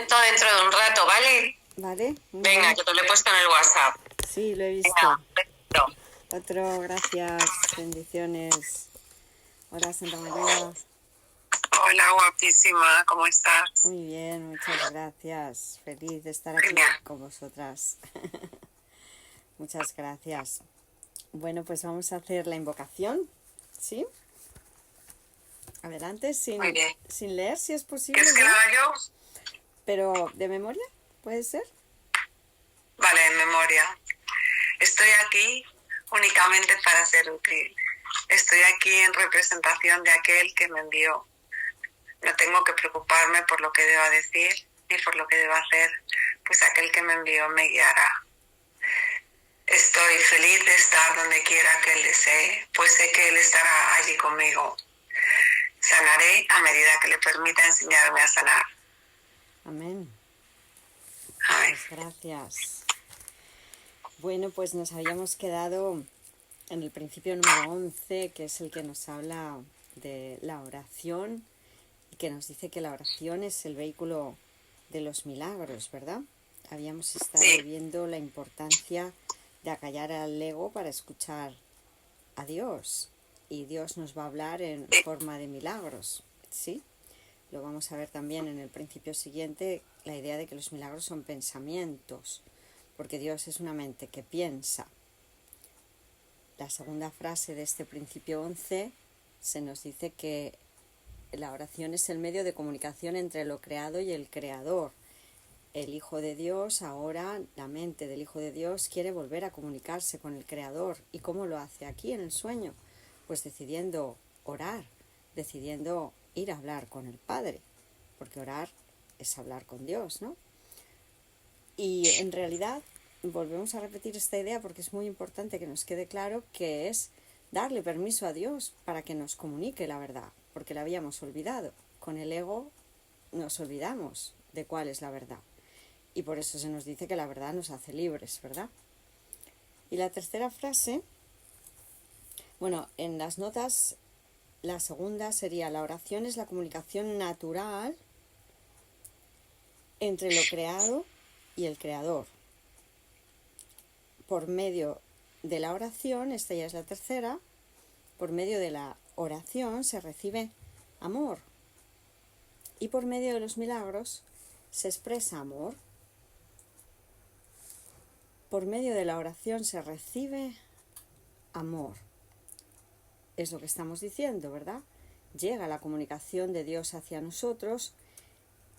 todo dentro de un rato, ¿vale? Vale, muy Venga, bien. que te lo he puesto en el WhatsApp. Sí, lo he Venga, visto. perfecto. Otro, gracias, bendiciones. Hola, Santa María. Hola, guapísima, ¿cómo estás? Muy bien, muchas gracias. Feliz de estar aquí Genial. con vosotras. Muchas gracias. Bueno, pues vamos a hacer la invocación, ¿sí? Adelante, Muy bien. sin leer, si es posible ¿Quieres que ya. la haga yo? Pero de memoria, ¿puede ser? Vale, en memoria. Estoy aquí únicamente para ser útil. Estoy aquí en representación de aquel que me envió. No tengo que preocuparme por lo que deba decir ni por lo que deba hacer, pues aquel que me envió me guiará. Estoy feliz de estar donde quiera que Él desee, pues sé que Él estará allí conmigo. Sanaré a medida que le permita enseñarme a sanar. Amén. Amén. Muchas gracias. Bueno, pues nos habíamos quedado en el principio número 11, que es el que nos habla de la oración y que nos dice que la oración es el vehículo de los milagros, ¿verdad? Habíamos estado Sí, viendo la importancia de acallar al ego para escuchar a Dios, y Dios nos va a hablar en sí, forma de milagros, ¿sí? Lo vamos a ver también en el principio siguiente, la idea de que los milagros son pensamientos, porque Dios es una mente que piensa. La segunda frase de este principio 11 se nos dice que la oración es el medio de comunicación entre lo creado y el creador. El Hijo de Dios, ahora la mente del Hijo de Dios quiere volver a comunicarse con el Creador. ¿Y cómo lo hace aquí en el sueño? Pues decidiendo orar, decidiendo ir a hablar con el Padre, porque orar es hablar con Dios, ¿no? Y en realidad volvemos a repetir esta idea porque es muy importante que nos quede claro que es darle permiso a Dios para que nos comunique la verdad, porque la habíamos olvidado. Con el ego nos olvidamos de cuál es la verdad. Y por eso se nos dice que la verdad nos hace libres, ¿verdad? Y la tercera frase, bueno, en las notas, la segunda sería: la oración es la comunicación natural entre lo creado y el creador. Por medio de la oración, esta ya es la tercera, por medio de la oración se recibe amor. Y por medio de los milagros se expresa amor. Por medio de la oración se recibe amor. Es lo que estamos diciendo, ¿verdad? Llega la comunicación de Dios hacia nosotros,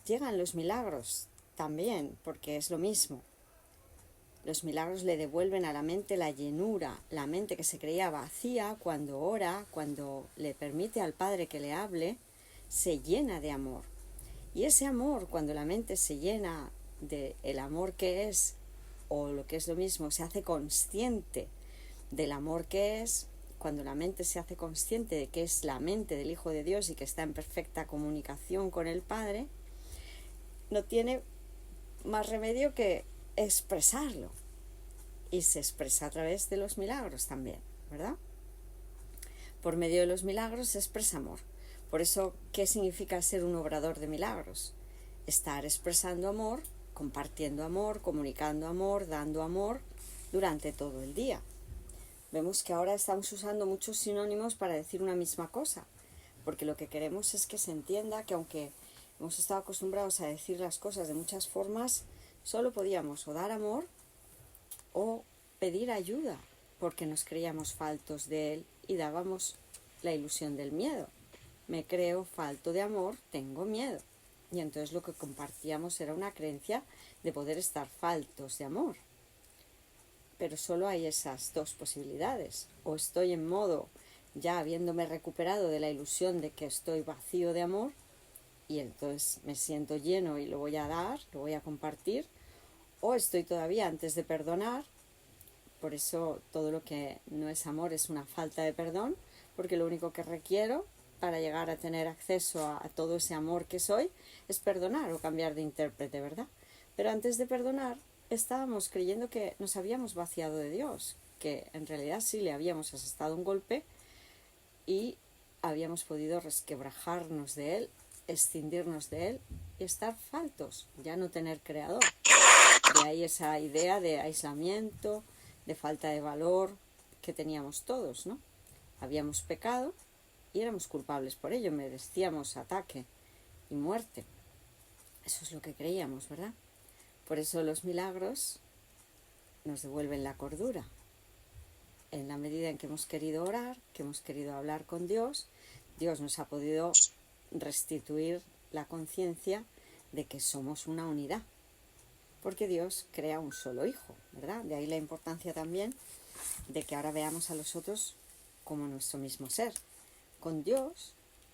llegan los milagros también, porque es lo mismo. Los milagros le devuelven a la mente la llenura, la mente que se creía vacía cuando ora, cuando le permite al Padre que le hable, se llena de amor. Y ese amor, cuando la mente se llena del amor que es, o lo que es lo mismo, se hace consciente del amor que es, cuando la mente se hace consciente de que es la mente del Hijo de Dios y que está en perfecta comunicación con el Padre, no tiene más remedio que expresarlo. Y se expresa a través de los milagros también, ¿verdad? Por medio de los milagros se expresa amor. Por eso, ¿qué significa ser un obrador de milagros? Estar expresando amor, compartiendo amor, comunicando amor, dando amor durante todo el día. Vemos que ahora estamos usando muchos sinónimos para decir una misma cosa, porque lo que queremos es que se entienda que aunque hemos estado acostumbrados a decir las cosas de muchas formas, solo podíamos o dar amor o pedir ayuda, porque nos creíamos faltos de él y dábamos la ilusión del miedo. Me creo falto de amor, tengo miedo. Y entonces lo que compartíamos era una creencia de poder estar faltos de amor. Pero solo hay esas dos posibilidades. O estoy en modo, ya habiéndome recuperado de la ilusión de que estoy vacío de amor, y entonces me siento lleno y lo voy a dar, lo voy a compartir, o estoy todavía antes de perdonar. Por eso todo lo que no es amor es una falta de perdón, porque lo único que requiero para llegar a tener acceso a todo ese amor que soy es perdonar o cambiar de intérprete, ¿verdad? Pero antes de perdonar estábamos creyendo que nos habíamos vaciado de Dios, que en realidad sí le habíamos asestado un golpe y habíamos podido resquebrajarnos de él escindirnos de él y estar faltos, ya no tener creador. De ahí esa idea de aislamiento, de falta de valor que teníamos todos, ¿no? Habíamos pecado y éramos culpables por ello, merecíamos ataque y muerte. Eso es lo que creíamos, ¿verdad? Por eso los milagros nos devuelven la cordura. En la medida en que hemos querido orar, que hemos querido hablar con Dios, Dios nos ha podido restituir la conciencia de que somos una unidad. Porque Dios crea un solo hijo, ¿verdad? De ahí la importancia también de que ahora veamos a los otros como nuestro mismo ser. Con Dios,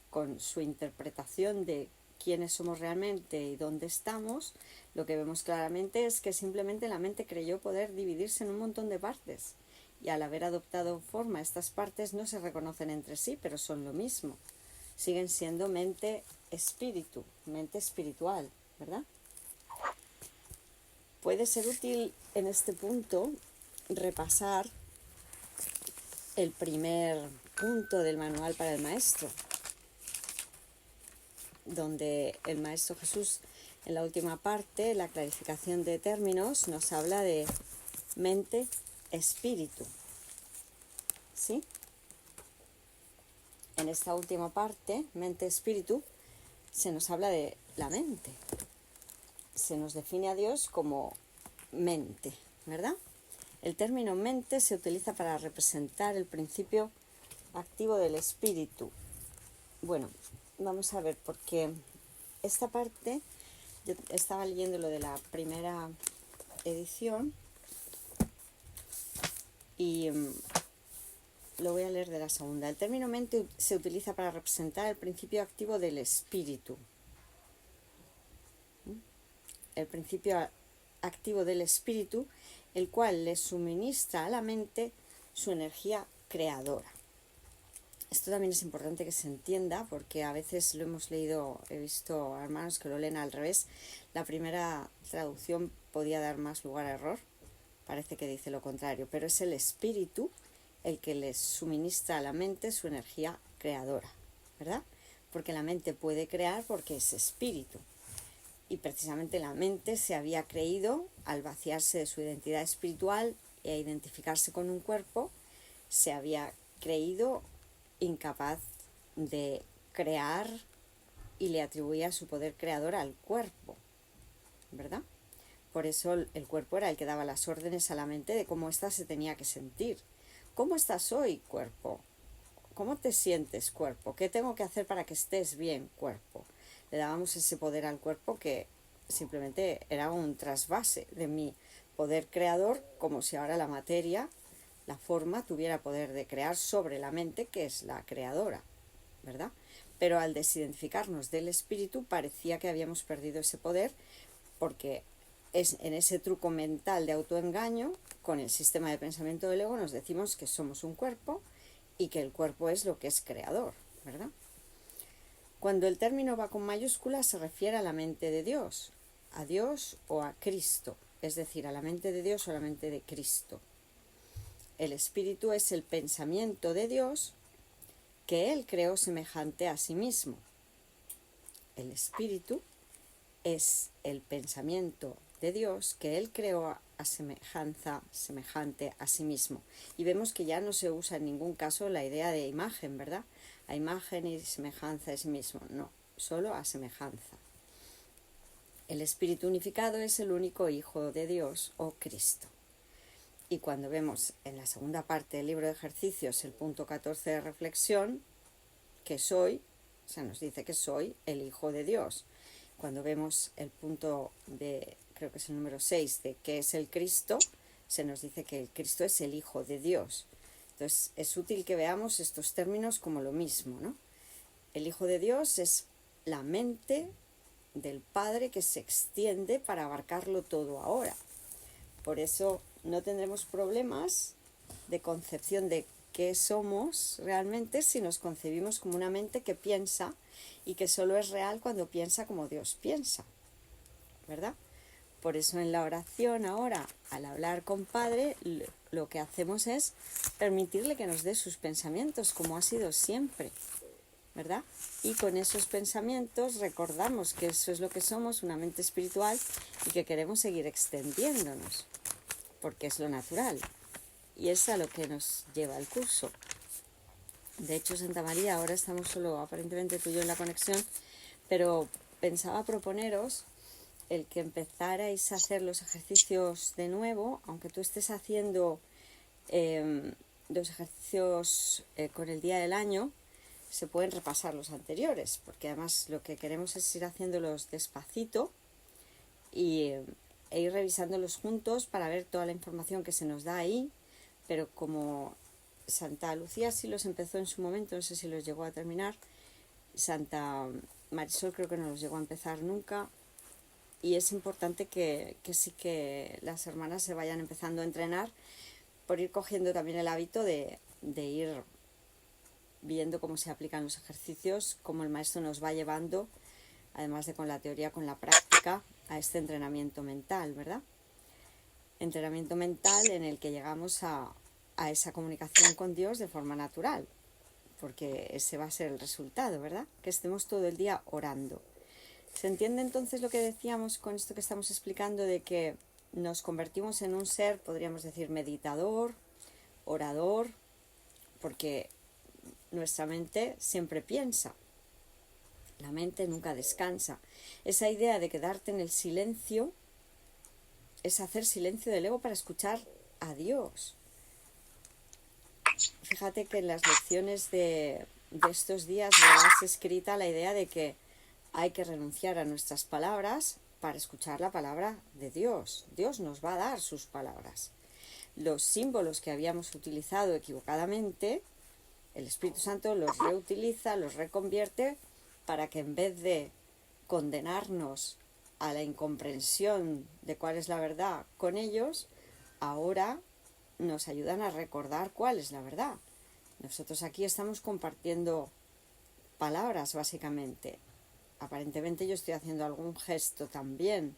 con su interpretación de quiénes somos realmente y dónde estamos, lo que vemos claramente es que simplemente la mente creyó poder dividirse en un montón de partes. Y al haber adoptado forma, estas partes no se reconocen entre sí, pero son lo mismo. Siguen siendo mente-espíritu, mente espiritual, ¿verdad? Puede ser útil en este punto repasar el primer punto del manual para el maestro, donde el Maestro Jesús, en la última parte, la clarificación de términos, nos habla de mente-espíritu. ¿Sí? En esta última parte, mente-espíritu, se nos habla de la mente. Se nos define a Dios como mente, ¿verdad? El término mente se utiliza para representar el principio activo del espíritu. Bueno, vamos a ver, porque esta parte, yo estaba leyendo lo de la primera edición y lo voy a leer de la segunda. El término mente se utiliza para representar el principio activo del espíritu. El principio activo del espíritu, el cual le suministra a la mente su energía creadora. Esto también es importante que se entienda, porque a veces lo hemos leído, he visto a hermanos que lo leen al revés. La primera traducción podía dar más lugar a error, parece que dice lo contrario, pero es el espíritu el que les suministra a la mente su energía creadora, ¿verdad? Porque la mente puede crear porque es espíritu. Y precisamente la mente se había creído, al vaciarse de su identidad espiritual e identificarse con un cuerpo, se había creído incapaz de crear y le atribuía su poder creador al cuerpo, ¿verdad? Por eso el cuerpo era el que daba las órdenes a la mente de cómo ésta se tenía que sentir. ¿Cómo estás hoy, cuerpo? ¿Cómo te sientes, cuerpo? ¿Qué tengo que hacer para que estés bien, cuerpo? Le dábamos ese poder al cuerpo que simplemente era un trasvase de mi poder creador, como si ahora la materia, la forma, tuviera poder de crear sobre la mente, que es la creadora, ¿verdad? Pero al desidentificarnos del espíritu parecía que habíamos perdido ese poder, porque es en ese truco mental de autoengaño, con el sistema de pensamiento del ego, nos decimos que somos un cuerpo y que el cuerpo es lo que es creador, ¿verdad? Cuando el término va con mayúsculas se refiere a la mente de Dios, a Dios o a Cristo, es decir, a la mente de Dios o a la mente de Cristo. El espíritu es el pensamiento de Dios que Él creó semejante a sí mismo. El espíritu es el pensamiento de Dios que Él creó a semejante a sí mismo. Y vemos que ya no se usa en ningún caso la idea de imagen, ¿verdad? A imagen y semejanza de sí mismo. No, solo a semejanza. El Espíritu unificado es el único Hijo de Dios o Cristo. Y cuando vemos en la segunda parte del libro de ejercicios el punto 14 de reflexión, que soy, o sea, nos dice que soy el Hijo de Dios. Cuando vemos el punto de, creo que es el número 6, de qué es el Cristo, se nos dice que el Cristo es el Hijo de Dios. Entonces es útil que veamos estos términos como lo mismo, ¿no? El Hijo de Dios es la mente del Padre que se extiende para abarcarlo todo ahora. Por eso no tendremos problemas de concepción de qué somos realmente si nos concebimos como una mente que piensa y que solo es real cuando piensa como Dios piensa, ¿verdad? Por eso en la oración ahora, al hablar con Padre, lo que hacemos es permitirle que nos dé sus pensamientos como ha sido siempre, ¿verdad? Y con esos pensamientos recordamos que eso es lo que somos, una mente espiritual, y que queremos seguir extendiéndonos, porque es lo natural. Y es a lo que nos lleva el curso. De hecho, Santa María, ahora estamos solo aparentemente tú y yo en la conexión, pero pensaba proponeros el que empezarais a hacer los ejercicios de nuevo, aunque tú estés haciendo los ejercicios con el día del año, se pueden repasar los anteriores, porque además lo que queremos es ir haciéndolos despacito e ir revisándolos juntos para ver toda la información que se nos da ahí, pero como Santa Lucía sí los empezó en su momento, no sé si los llegó a terminar, Santa Marisol creo que no los llegó a empezar nunca, y es importante que sí que las hermanas se vayan empezando a entrenar por ir cogiendo también el hábito de ir viendo cómo se aplican los ejercicios, cómo el maestro nos va llevando, además de con la teoría, con la práctica, a este entrenamiento mental, ¿verdad? Entrenamiento mental en el que llegamos a esa comunicación con Dios de forma natural, porque ese va a ser el resultado, ¿verdad? Que estemos todo el día orando. ¿Se entiende entonces lo que decíamos con esto que estamos explicando de que nos convertimos en un ser, podríamos decir, meditador, orador, porque nuestra mente siempre piensa, la mente nunca descansa. Esa idea de quedarte en el silencio es hacer silencio del ego para escuchar a Dios. Fíjate que en las lecciones de estos días verás escrita la idea de que hay que renunciar a nuestras palabras para escuchar la palabra de Dios. Dios nos va a dar sus palabras. Los símbolos que habíamos utilizado equivocadamente, el Espíritu Santo los reutiliza, los reconvierte para que en vez de condenarnos a la incomprensión de cuál es la verdad con ellos, ahora nos ayudan a recordar cuál es la verdad. Nosotros aquí estamos compartiendo palabras, básicamente. Aparentemente yo estoy haciendo algún gesto también,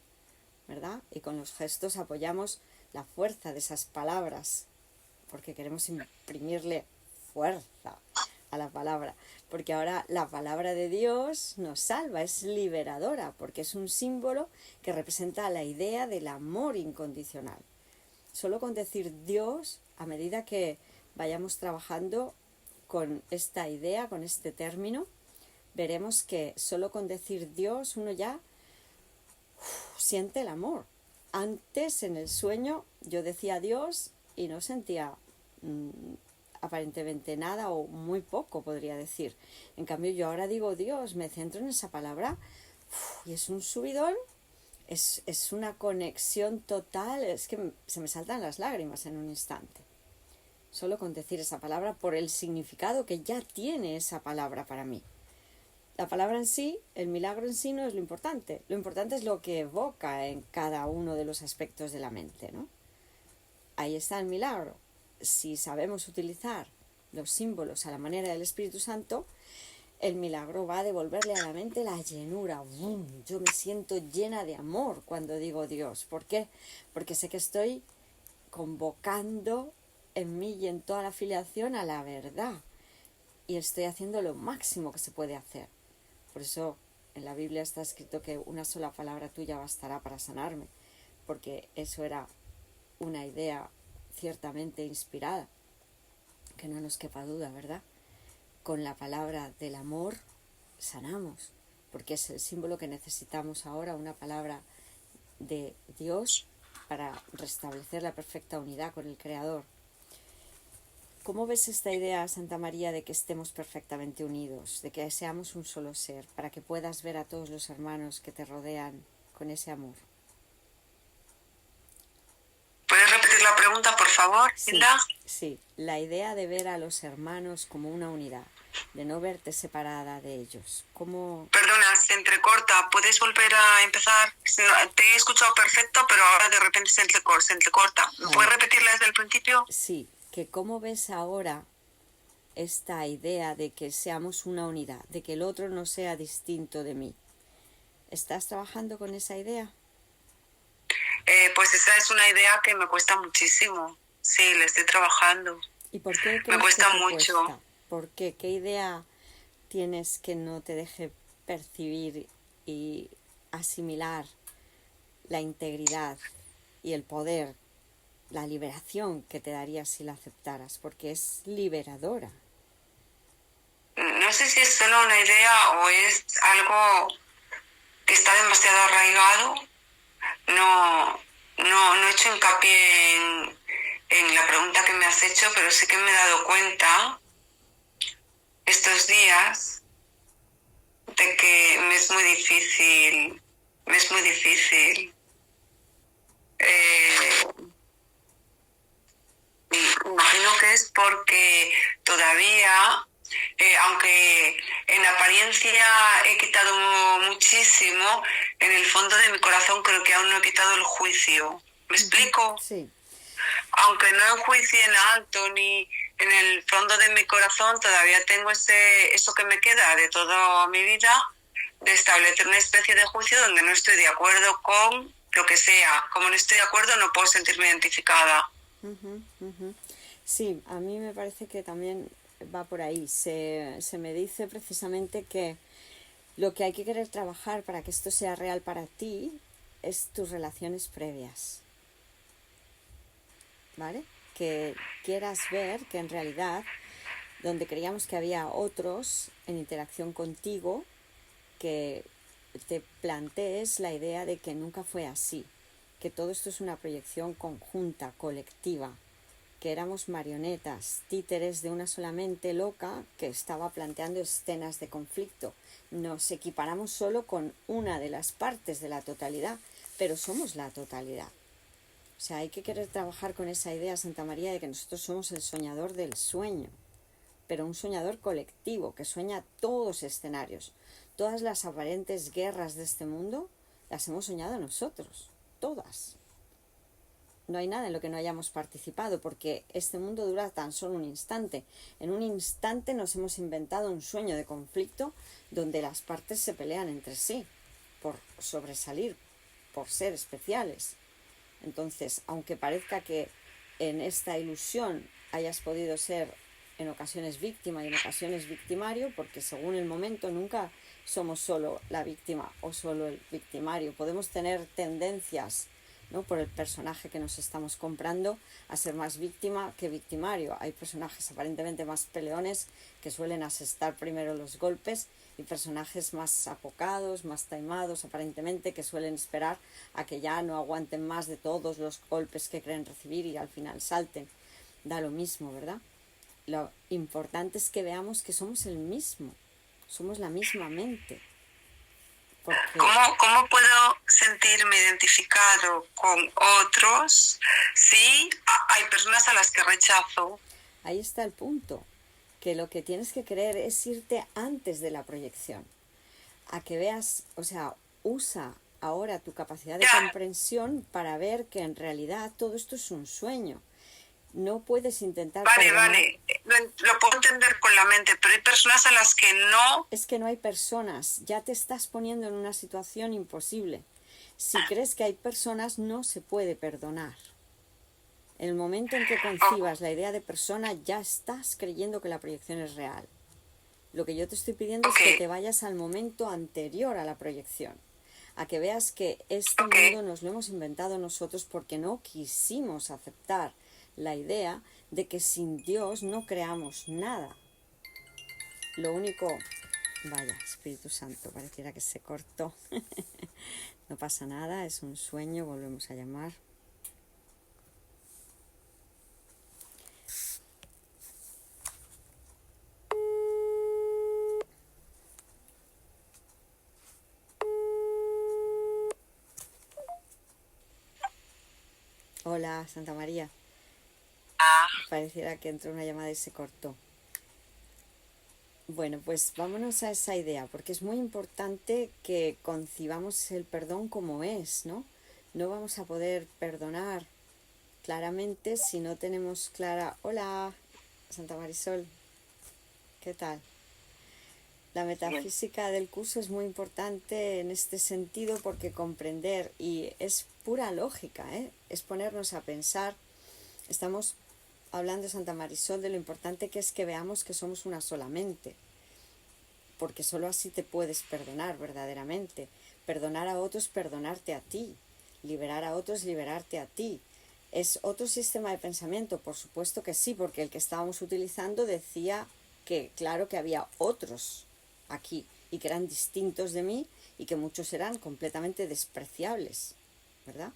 ¿verdad? Y con los gestos apoyamos la fuerza de esas palabras, porque queremos imprimirle fuerza a la palabra, porque ahora la palabra de Dios nos salva, es liberadora, porque es un símbolo que representa la idea del amor incondicional. Solo con decir Dios, a medida que vayamos trabajando con esta idea, con este término, veremos que solo con decir Dios uno ya siente el amor. Antes en el sueño yo decía Dios y no sentía aparentemente nada o muy poco, podría decir. En cambio yo ahora digo Dios, me centro en esa palabra y es un subidón, es una conexión total, es que se me saltan las lágrimas en un instante. Solo con decir esa palabra por el significado que ya tiene esa palabra para mí. La palabra en sí, el milagro en sí no es lo importante es lo que evoca en cada uno de los aspectos de la mente, ¿no? Ahí está el milagro. Si sabemos utilizar los símbolos a la manera del Espíritu Santo, el milagro va a devolverle a la mente la llenura. ¡Bum! Yo me siento llena de amor cuando digo Dios. ¿Por qué? Porque sé que estoy convocando en mí y en toda la filiación a la verdad. Y estoy haciendo lo máximo que se puede hacer. Por eso en la Biblia está escrito que una sola palabra tuya bastará para sanarme, porque eso era una idea ciertamente inspirada, que no nos quepa duda, ¿verdad? Con la palabra del amor sanamos, porque es el símbolo que necesitamos ahora, una palabra de Dios para restablecer la perfecta unidad con el Creador. ¿Cómo ves esta idea, Santa María, de que estemos perfectamente unidos, de que seamos un solo ser, para que puedas ver a todos los hermanos que te rodean con ese amor? ¿Puedes repetir la pregunta, por favor, Hilda? Sí, la idea de ver a los hermanos como una unidad, de no verte separada de ellos. ¿Cómo? Perdona, se entrecorta. ¿Puedes volver a empezar? Te he escuchado perfecto, pero ahora de repente se entrecorta. Vale. ¿Puedes repetirla desde el principio? Sí, que cómo ves ahora esta idea de que seamos una unidad, de que el otro no sea distinto de mí. ¿Estás trabajando con esa idea? Pues esa es una idea que me cuesta muchísimo. Sí, la estoy trabajando. ¿Y por qué me cuesta que te mucho? Cuesta? ¿Por qué? ¿Qué idea tienes que no te deje percibir y asimilar la integridad y el poder, la liberación que te daría si la aceptaras, porque es liberadora. No sé si es solo una idea o es algo que está demasiado arraigado. No he hecho hincapié en la pregunta que me has hecho, pero sí que me he dado cuenta estos días de que me es muy difícil imagino que es porque todavía, aunque en apariencia he quitado muchísimo, en el fondo de mi corazón creo que aún no he quitado el juicio. ¿Me explico? Sí. Aunque no enjuicie en alto ni en el fondo de mi corazón, todavía tengo eso que me queda de toda mi vida, de establecer una especie de juicio donde no estoy de acuerdo con lo que sea. Como no estoy de acuerdo, no puedo sentirme identificada. Sí, a mí me parece que también va por ahí. Se me dice precisamente que lo que hay que querer trabajar para que esto sea real para ti es tus relaciones previas, ¿vale? Que quieras ver que en realidad, donde creíamos que había otros en interacción contigo, que te plantees la idea de que nunca fue así, que todo esto es una proyección conjunta, colectiva, que éramos marionetas, títeres de una sola mente loca que estaba planteando escenas de conflicto. Nos equiparamos solo con una de las partes de la totalidad, pero somos la totalidad. O sea, hay que querer trabajar con esa idea, Santa María, de que nosotros somos el soñador del sueño, pero un soñador colectivo que sueña todos escenarios. Todas las aparentes guerras de este mundo las hemos soñado nosotros, todas. No hay nada en lo que no hayamos participado, porque este mundo dura tan solo un instante. En un instante nos hemos inventado un sueño de conflicto donde las partes se pelean entre sí por sobresalir, por ser especiales. Entonces, aunque parezca que en esta ilusión hayas podido ser en ocasiones víctima y en ocasiones victimario, porque según el momento nunca somos solo la víctima o solo el victimario. Podemos tener tendencias, ¿no?, por el personaje que nos estamos comprando a ser más víctima que victimario. Hay personajes aparentemente más peleones que suelen asestar primero los golpes y personajes más apocados, más taimados aparentemente, que suelen esperar a que ya no aguanten más de todos los golpes que creen recibir y al final salten. Da lo mismo, ¿verdad? Lo importante es que veamos que somos el mismo, somos la misma mente. Porque ¿Cómo puedo sentirme identificado con otros si hay personas a las que rechazo? ahí está el punto, que lo que tienes que creer es irte antes de la proyección, a que veas, o sea, usa ahora tu capacidad de comprensión para ver que en realidad todo esto es un sueño. No puedes intentar perdonar. Vale, lo puedo entender con la mente, pero hay personas a las que no. Es que no hay personas, ya te estás poniendo en una situación imposible. Si crees que hay personas, no se puede perdonar. En el momento en que concibas la idea de persona, ya estás creyendo que la proyección es real. Lo que yo te estoy pidiendo es que te vayas al momento anterior a la proyección, a que veas que este mundo nos lo hemos inventado nosotros porque no quisimos aceptar la idea de que sin Dios no creamos nada. Lo único... Vaya, Espíritu Santo, pareciera que se cortó. No pasa nada, es un sueño, volvemos a llamar. Hola, Santa María. Pareciera que entró una llamada y se cortó. Bueno, pues vámonos a esa idea, porque es muy importante que concibamos el perdón como es, ¿no? No vamos a poder perdonar claramente si no tenemos clara... Hola, Santa Marisol, ¿qué tal? La metafísica del curso es muy importante en este sentido porque comprender, y es pura lógica, es ponernos a pensar. Estamos hablando, Santa Marisol, de lo importante que es que veamos que somos una sola mente. porque solo así te puedes perdonar verdaderamente. Perdonar a otros, perdonarte a ti. Liberar a otros, liberarte a ti. ¿Es otro sistema de pensamiento? Por supuesto que sí, porque el que estábamos utilizando decía que claro que había otros aquí y que eran distintos de mí y que muchos eran completamente despreciables, ¿verdad?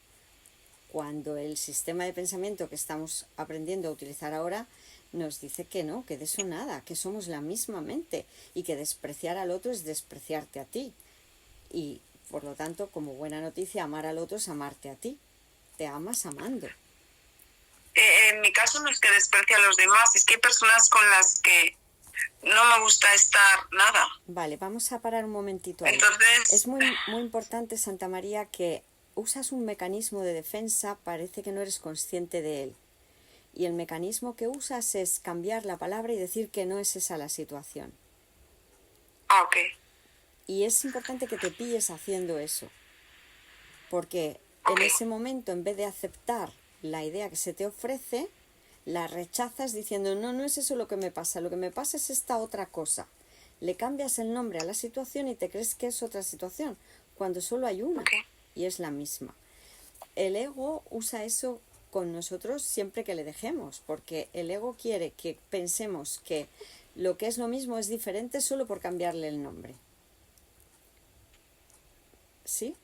Cuando el sistema de pensamiento que estamos aprendiendo a utilizar ahora nos dice que no, que de eso nada, que somos la misma mente y que despreciar al otro es despreciarte a ti. Y por lo tanto, como buena noticia, amar al otro es amarte a ti. Te amas amando. En mi caso no es que desprecie a los demás, es que hay personas con las que no me gusta estar nada. Vale, vamos a parar un momentito ahí. Entonces, Es muy importante, Santa María, que usas un mecanismo de defensa, parece que no eres consciente de él. Y el mecanismo que usas es cambiar la palabra y decir que no es esa la situación. ok. Y es importante que te pilles haciendo eso. Porque en ese momento, en vez de aceptar la idea que se te ofrece, la rechazas diciendo, no, no es eso lo que me pasa es esta otra cosa. Le cambias el nombre a la situación y te crees que es otra situación, cuando solo hay una y es la misma. El ego usa eso con nosotros siempre que le dejemos, porque el ego quiere que pensemos que lo que es lo mismo es diferente solo por cambiarle el nombre. ¿Sí?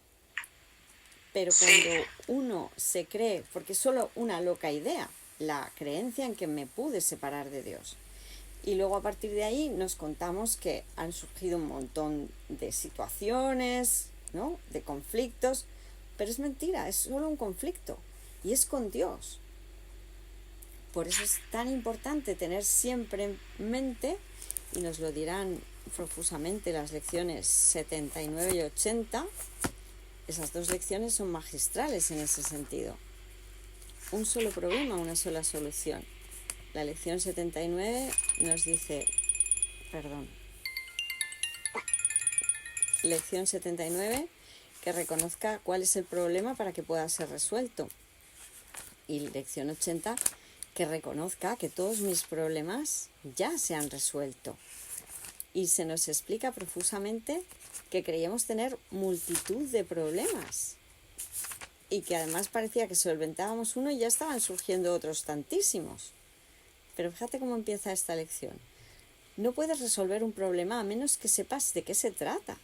Pero cuando uno se cree, porque es solo una loca idea, la creencia en que me pude separar de Dios. Y luego a partir de ahí nos contamos que han surgido un montón de situaciones, ¿no? De conflictos, pero es mentira, es solo un conflicto y es con Dios. Por eso es tan importante tener siempre en mente, y nos lo dirán profusamente las lecciones 79 y 80, esas dos lecciones son magistrales en ese sentido. Un solo problema, una sola solución. La lección 79 nos dice, lección 79, que reconozca cuál es el problema para que pueda ser resuelto. Y lección 80, que reconozca que todos mis problemas ya se han resuelto. Y se nos explica profusamente que creíamos tener multitud de problemas y que además parecía que solventábamos uno y ya estaban surgiendo otros tantísimos. Pero fíjate cómo empieza esta lección. No puedes resolver un problema a menos que sepas de qué se trata.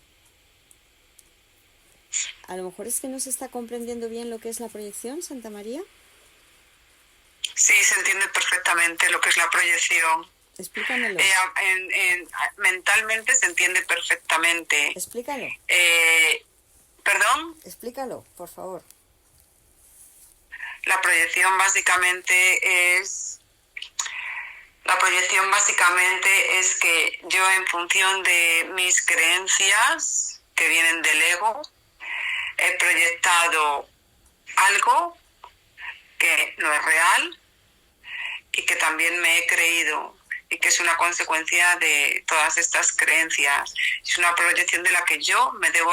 A lo mejor es que no se está comprendiendo bien lo que es la proyección, Santa María. Sí, se entiende perfectamente lo que es la proyección. Explícamelo. Mentalmente se entiende perfectamente. Explícalo. ¿Perdón? Explícalo, por favor. La proyección básicamente es que yo, en función de mis creencias que vienen del ego, he proyectado algo que no es real y que también me he creído y que es una consecuencia de todas estas creencias. Es una proyección de la que yo me debo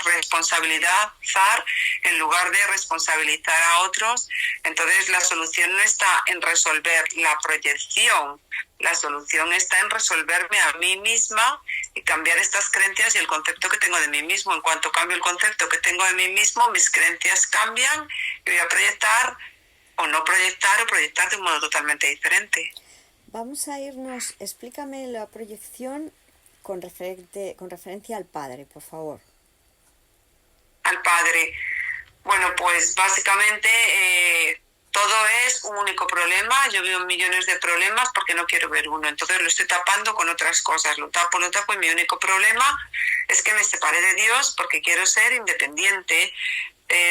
responsabilizar en lugar de responsabilizar a otros. Entonces la solución no está en resolver la proyección, la solución está en resolverme a mí misma y cambiar estas creencias y el concepto que tengo de mí mismo. En cuanto cambio el concepto que tengo de mí mismo, mis creencias cambian y voy a proyectar o no proyectar o proyectar de un modo totalmente diferente. Vamos a irnos, explícame la proyección con referencia al Padre, por favor. Al Padre. Bueno, pues básicamente todo es un único problema. Yo veo millones de problemas porque no quiero ver uno. Entonces lo estoy tapando con otras cosas. Lo tapo y mi único problema es que me separé de Dios porque quiero ser independiente.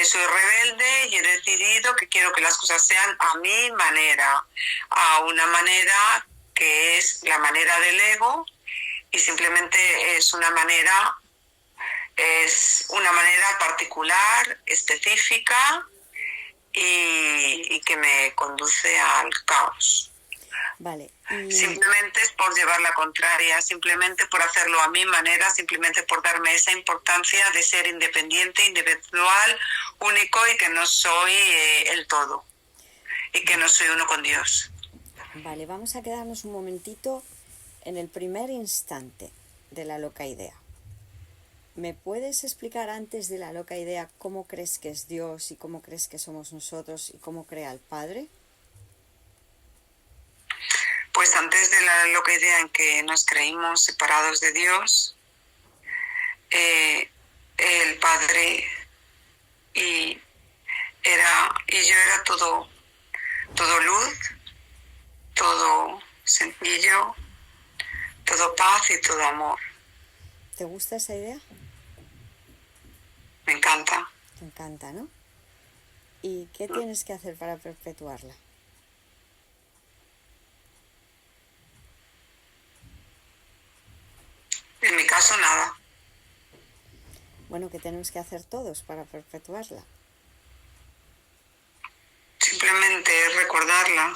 Soy rebelde y he decidido que quiero que las cosas sean a mi manera, a una manera que es la manera del ego, y simplemente es una manera particular, específica y que me conduce al caos. Vale. Simplemente es por llevar la contraria, simplemente por hacerlo a mi manera, simplemente por darme esa importancia de ser independiente, individual, único y que no soy el todo y que no soy uno con Dios. Vale, vamos a quedarnos un momentito en el primer instante de la loca idea. ¿Me puedes explicar antes de la loca idea cómo crees que es Dios y cómo crees que somos nosotros y cómo crea el Padre? Pues antes de la loca idea en que nos creímos separados de Dios, el Padre y yo era todo luz, todo sencillo, todo paz y todo amor. ¿Te gusta esa idea? Me encanta. Te encanta, ¿no? ¿Y qué tienes que hacer para perpetuarla? En mi caso, nada. Bueno, ¿qué tenemos que hacer todos para perpetuarla? Simplemente recordarla,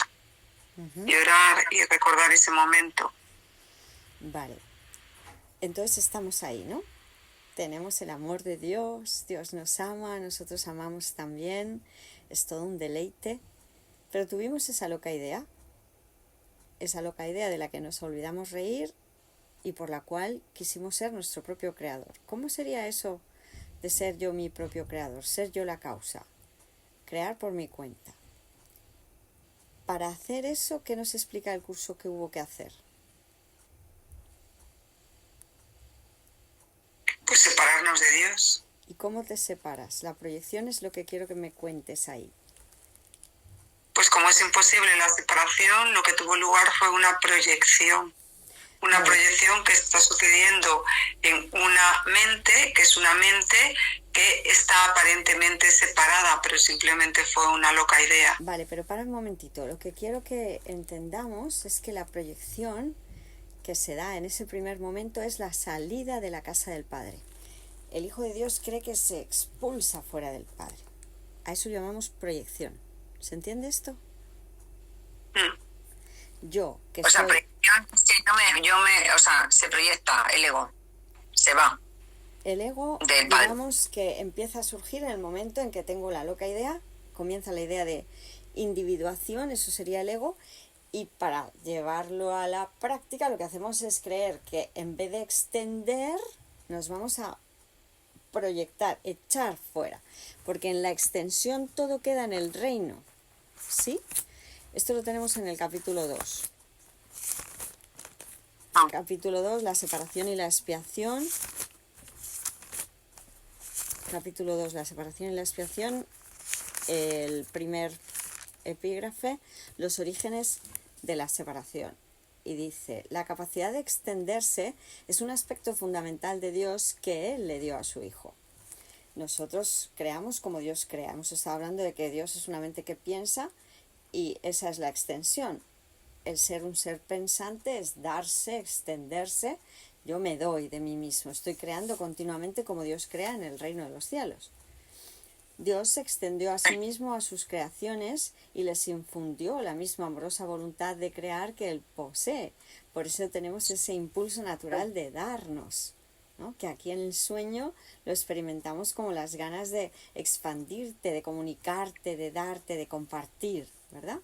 llorar y recordar ese momento. Vale. Entonces estamos ahí, ¿no? Tenemos el amor de Dios, Dios nos ama, nosotros amamos también, es todo un deleite. Pero tuvimos esa loca idea de la que nos olvidamos reír y por la cual quisimos ser nuestro propio creador. ¿Cómo sería eso de ser yo mi propio creador, ser yo la causa, crear por mi cuenta? Para hacer eso, ¿qué nos explica el curso que hubo que hacer? Pues separarnos de Dios. ¿Y cómo te separas? La proyección es lo que quiero que me cuentes ahí. Pues como es imposible la separación, lo que tuvo lugar fue una proyección. Una proyección que está sucediendo en una mente, que es una mente que está aparentemente separada, pero simplemente fue una loca idea. Vale, pero para un momentito. Lo que quiero que entendamos es que la proyección que se da en ese primer momento es la salida de la casa del Padre. El Hijo de Dios cree que se expulsa fuera del Padre. A eso llamamos proyección. ¿Se entiende esto? Yo, que o sea, soy... proyección, sí, se proyecta el ego, se va. El ego, del Padre. digamos que empieza a surgir en el momento en que tengo la loca idea, comienza la idea de individuación, eso sería el ego, y para llevarlo a la práctica lo que hacemos es creer que en vez de extender, nos vamos a proyectar, echar fuera, porque en la extensión todo queda en el reino, ¿sí? Esto lo tenemos en el capítulo 2. Capítulo 2, la separación y la expiación. Capítulo 2, la separación y la expiación. El primer epígrafe, los orígenes de la separación. Y dice, la capacidad de extenderse es un aspecto fundamental de Dios que Él le dio a su Hijo. Nosotros creamos como Dios crea. Hemos estado hablando de que Dios es una mente que piensa y esa es la extensión. El ser un ser pensante es darse, extenderse. Yo me doy de mí mismo. Estoy creando continuamente como Dios crea en el reino de los cielos. Dios se extendió a sí mismo a sus creaciones y les infundió la misma amorosa voluntad de crear que Él posee. Por eso tenemos ese impulso natural de darnos, ¿no? Que aquí en el sueño lo experimentamos como las ganas de expandirte, de comunicarte, de darte, de compartir, ¿verdad?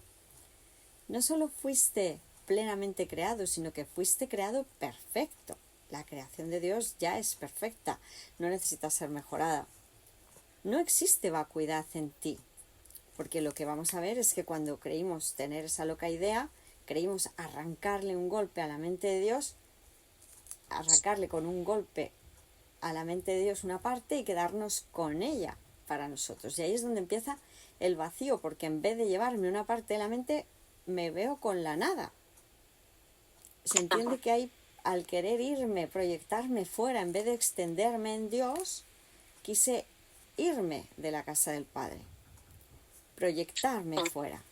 No solo fuiste plenamente creado, sino que fuiste creado perfecto. La creación de Dios ya es perfecta, no necesita ser mejorada. No existe vacuidad en ti, porque lo que vamos a ver es que cuando creímos tener esa loca idea, creímos arrancarle un golpe a la mente de Dios, arrancarle con un golpe a la mente de Dios una parte y quedarnos con ella para nosotros. Y ahí es donde empieza el vacío, porque en vez de llevarme una parte de la mente, me veo con la nada. Se entiende que hay, al querer irme, proyectarme fuera, en vez de extenderme en Dios, quise irme de la casa del Padre, proyectarme fuera.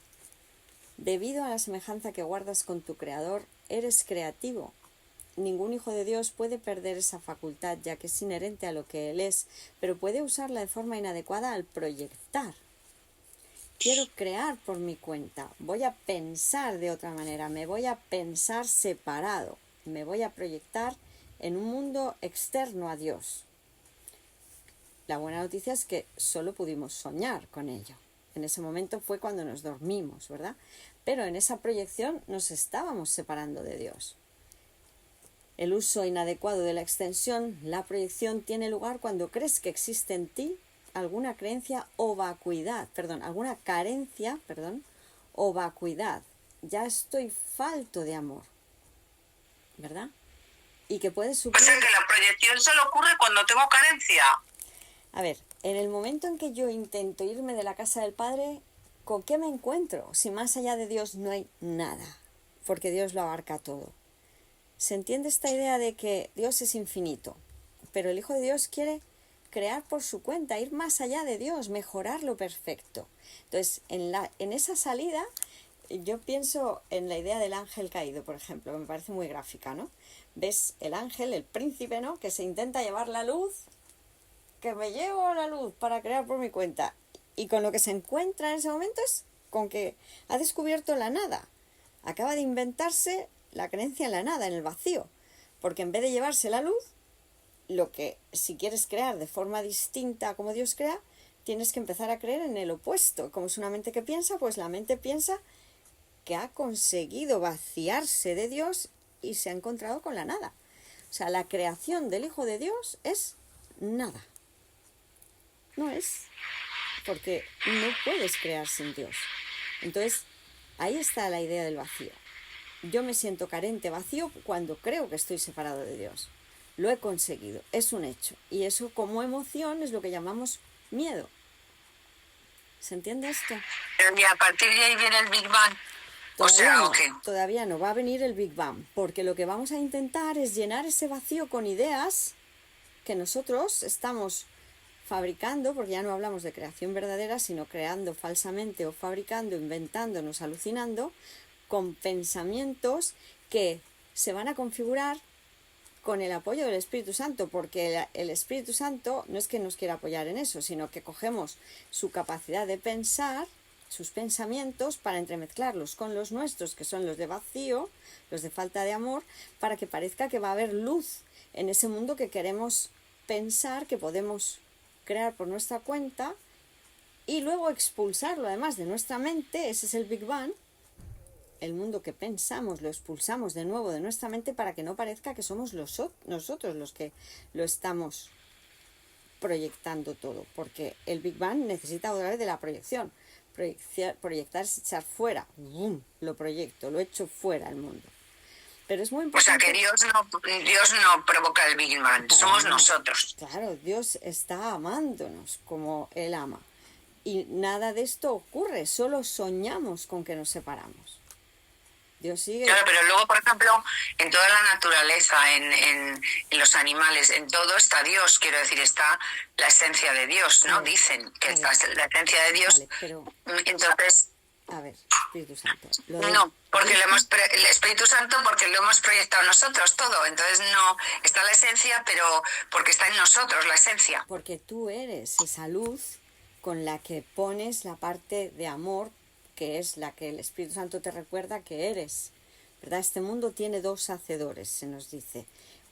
Debido a la semejanza que guardas con tu Creador, eres creativo. Ningún hijo de Dios puede perder esa facultad, ya que es inherente a lo que Él es, pero puede usarla de forma inadecuada al proyectar. Quiero crear por mi cuenta, voy a pensar de otra manera, me voy a pensar separado, me voy a proyectar en un mundo externo a Dios. La buena noticia es que solo pudimos soñar con ello. En ese momento fue cuando nos dormimos, ¿verdad? Pero en esa proyección nos estábamos separando de Dios. El uso inadecuado de la extensión, la proyección, tiene lugar cuando crees que existe en ti alguna creencia o vacuidad, alguna carencia, o vacuidad. Ya estoy falto de amor, ¿verdad? Y que puedes O suplir... sea que la proyección solo ocurre cuando tengo carencia. A ver, en el momento en que yo intento irme de la casa del Padre, ¿con qué me encuentro? Si más allá de Dios no hay nada, porque Dios lo abarca todo. ¿Se entiende esta idea de que Dios es infinito? Pero el Hijo de Dios quiere crear por su cuenta, ir más allá de Dios, mejorar lo perfecto. Entonces, en esa salida, yo pienso en la idea del ángel caído, por ejemplo, que me parece muy gráfica, ¿no? Ves el ángel, el príncipe, ¿no? Que se intenta llevar la luz, que me llevo la luz para crear por mi cuenta. Y con lo que se encuentra en ese momento es con que ha descubierto la nada. Acaba de inventarse la creencia en la nada, en el vacío. Porque en vez de llevarse la luz, lo que si quieres crear de forma distinta a como Dios crea, tienes que empezar a creer en el opuesto. Como es una mente que piensa, pues la mente piensa que ha conseguido vaciarse de Dios y se ha encontrado con la nada. O sea, la creación del Hijo de Dios es nada. No es, porque no puedes crear sin Dios. Entonces, ahí está la idea del vacío. Yo me siento carente, vacío, cuando creo que estoy separado de Dios. Lo he conseguido, es un hecho. Y eso como emoción es lo que llamamos miedo. ¿Se entiende esto? Y a partir de ahí viene el Big Bang. Todavía no va a venir el Big Bang, porque lo que vamos a intentar es llenar ese vacío con ideas que nosotros estamos fabricando, porque ya no hablamos de creación verdadera, sino creando falsamente o fabricando, inventándonos, alucinando, con pensamientos que se van a configurar con el apoyo del Espíritu Santo, porque el Espíritu Santo no es que nos quiera apoyar en eso, sino que cogemos su capacidad de pensar, sus pensamientos, para entremezclarlos con los nuestros, que son los de vacío, los de falta de amor, para que parezca que va a haber luz en ese mundo que queremos pensar, que podemos crear por nuestra cuenta, y luego expulsarlo además de nuestra mente. Ese es el Big Bang. El mundo que pensamos lo expulsamos de nuevo de nuestra mente para que no parezca que somos nosotros los que lo estamos proyectando todo, porque el Big Bang necesita otra vez de la proyección. Proyectar es echar fuera. ¡Bum! Lo proyecto, lo echo fuera al mundo. Pero es muy importante. O sea que Dios no provoca el Big Bang, somos nosotros. Claro, Dios está amándonos como Él ama. Y nada de esto ocurre, solo soñamos con que nos separamos. Dios sigue. Claro, pero luego, por ejemplo, en toda la naturaleza, en los animales, en todo está Dios, quiero decir, está la esencia de Dios, ¿no? Dicen que está la esencia de Dios. Vale, pero... Entonces... A ver, Espíritu Santo. No, porque el Espíritu Santo, porque lo hemos proyectado nosotros todo. Entonces no está la esencia, pero porque está en nosotros la esencia. Porque tú eres esa luz con la que pones la parte de amor, que es la que el Espíritu Santo te recuerda que eres, ¿verdad? Este mundo tiene dos hacedores, se nos dice.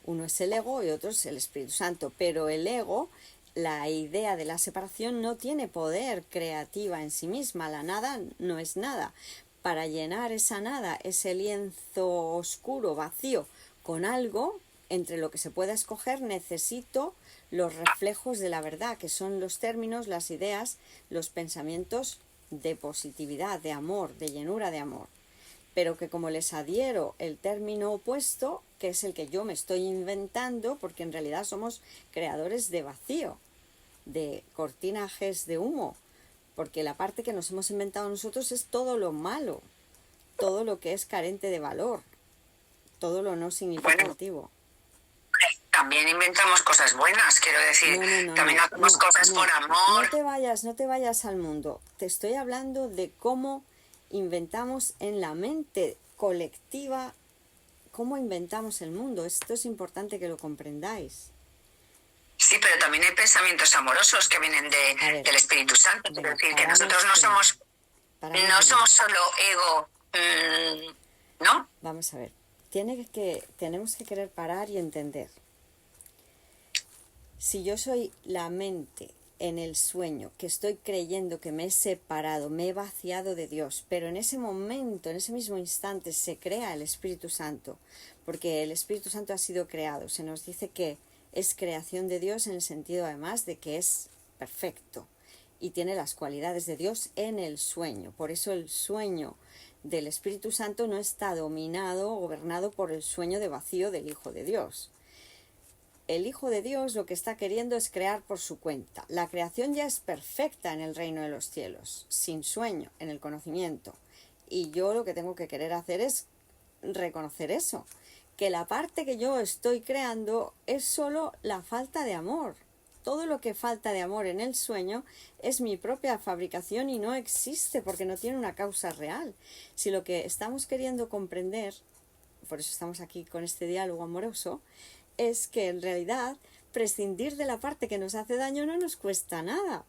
Uno es el ego y otro es el Espíritu Santo. Pero el ego, la idea de la separación, no tiene poder creativa en sí misma. La nada no es nada. Para llenar esa nada, ese lienzo oscuro, vacío, con algo, entre lo que se pueda escoger, necesito los reflejos de la verdad, que son los términos, las ideas, los pensamientos de positividad, de amor, de llenura de amor. Pero que como les adhiero el término opuesto, que es el que yo me estoy inventando, porque en realidad somos creadores de vacío, de cortinajes de humo, porque la parte que nos hemos inventado nosotros es todo lo malo, todo lo que es carente de valor, todo lo no significativo. También inventamos cosas buenas, quiero decir, también hacemos cosas por amor. No te vayas al mundo. Te estoy hablando de cómo inventamos en la mente colectiva, cómo inventamos el mundo. Esto es importante que lo comprendáis. Sí, pero también hay pensamientos amorosos que vienen del Espíritu Santo. Quiero decir que nosotros no somos solo ego, ¿no? Vamos a ver. Tenemos que querer parar y entender. Si yo soy la mente en el sueño, que estoy creyendo que me he separado, me he vaciado de Dios, pero en ese momento, en ese mismo instante, se crea el Espíritu Santo, porque el Espíritu Santo ha sido creado. Se nos dice que es creación de Dios en el sentido además de que es perfecto y tiene las cualidades de Dios en el sueño. Por eso el sueño del Espíritu Santo no está dominado o gobernado por el sueño de vacío del Hijo de Dios. El Hijo de Dios lo que está queriendo es crear por su cuenta. La creación ya es perfecta en el reino de los cielos, sin sueño, en el conocimiento. Y yo lo que tengo que querer hacer es reconocer eso, que la parte que yo estoy creando es solo la falta de amor. Todo lo que falta de amor en el sueño es mi propia fabricación y no existe porque no tiene una causa real. Si lo que estamos queriendo comprender, por eso estamos aquí con este diálogo amoroso, es que en realidad prescindir de la parte que nos hace daño no nos cuesta nada,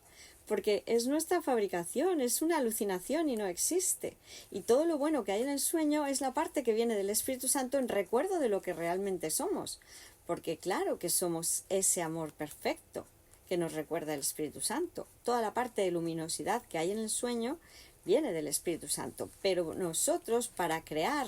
porque es nuestra fabricación, es una alucinación y no existe. Y todo lo bueno que hay en el sueño es la parte que viene del Espíritu Santo en recuerdo de lo que realmente somos, porque claro que somos ese amor perfecto que nos recuerda el Espíritu Santo. Toda la parte de luminosidad que hay en el sueño viene del Espíritu Santo, pero nosotros para crear,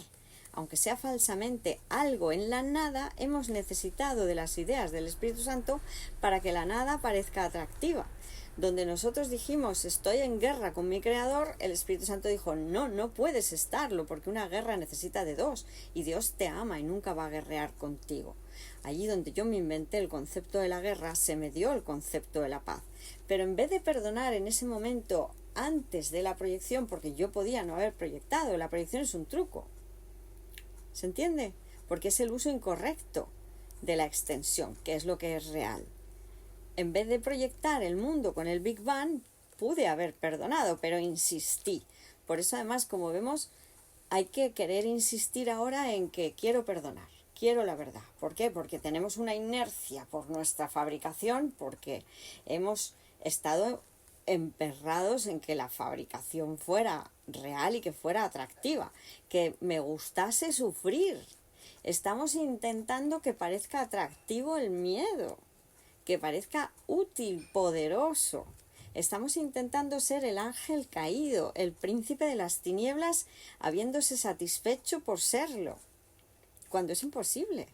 aunque sea falsamente, algo en la nada, hemos necesitado de las ideas del Espíritu Santo para que la nada parezca atractiva. Donde nosotros dijimos, estoy en guerra con mi Creador, el Espíritu Santo dijo, no, no puedes estarlo, porque una guerra necesita de dos, y Dios te ama y nunca va a guerrear contigo. Allí donde yo me inventé el concepto de la guerra, se me dio el concepto de la paz. Pero en vez de perdonar en ese momento antes de la proyección, porque yo podía no haber proyectado, la proyección es un truco. ¿Se entiende? Porque es el uso incorrecto de la extensión, que es lo que es real. En vez de proyectar el mundo con el Big Bang, pude haber perdonado, pero insistí. Por eso además, como vemos, hay que querer insistir ahora en que quiero perdonar, quiero la verdad. ¿Por qué? Porque tenemos una inercia por nuestra fabricación, porque hemos estado emperrados en que la fabricación fuera real y que fuera atractiva, que me gustase sufrir. Estamos intentando que parezca atractivo el miedo, que parezca útil, poderoso. Estamos intentando ser el ángel caído, el príncipe de las tinieblas, habiéndose satisfecho por serlo, cuando es imposible.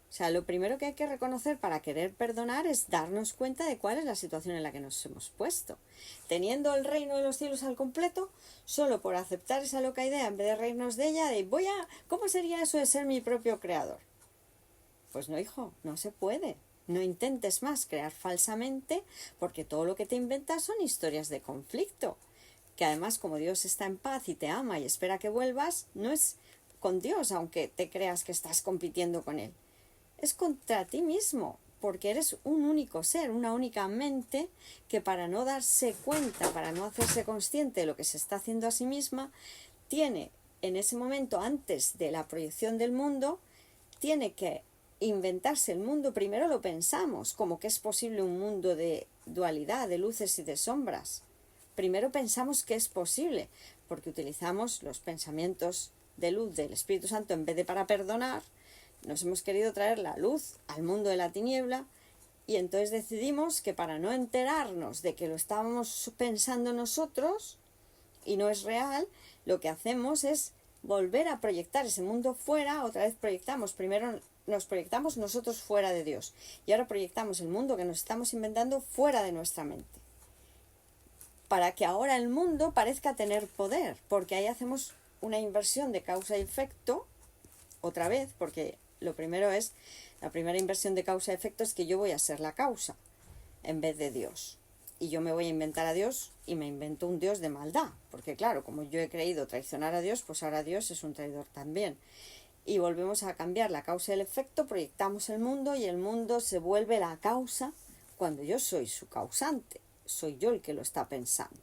O sea, lo primero que hay que reconocer para querer perdonar es darnos cuenta de cuál es la situación en la que nos hemos puesto. Teniendo el reino de los cielos al completo, solo por aceptar esa loca idea, en vez de reírnos de ella, de ¿cómo sería eso de ser mi propio creador? Pues no, hijo, no se puede. No intentes más crear falsamente, porque todo lo que te inventas son historias de conflicto. Que además, como Dios está en paz y te ama y espera que vuelvas, no es con Dios, aunque te creas que estás compitiendo con Él. Es contra ti mismo, porque eres un único ser, una única mente que para no darse cuenta, para no hacerse consciente de lo que se está haciendo a sí misma, tiene en ese momento, antes de la proyección del mundo, tiene que inventarse el mundo. Primero lo pensamos, como que es posible un mundo de dualidad, de luces y de sombras. Primero pensamos que es posible, porque utilizamos los pensamientos de luz del Espíritu Santo en vez de para perdonar. Nos hemos querido traer la luz al mundo de la tiniebla y entonces decidimos que para no enterarnos de que lo estábamos pensando nosotros y no es real, lo que hacemos es volver a proyectar ese mundo fuera. Otra vez proyectamos, primero nos proyectamos nosotros fuera de Dios y ahora proyectamos el mundo que nos estamos inventando fuera de nuestra mente, para que ahora el mundo parezca tener poder, porque ahí hacemos una inversión de causa y efecto otra vez, porque lo primero es, la primera inversión de causa y efecto es que yo voy a ser la causa en vez de Dios. Y yo me voy a inventar a Dios y me invento un Dios de maldad. Porque claro, como yo he creído traicionar a Dios, pues ahora Dios es un traidor también. Y volvemos a cambiar la causa y el efecto, proyectamos el mundo y el mundo se vuelve la causa cuando yo soy su causante. Soy yo el que lo está pensando.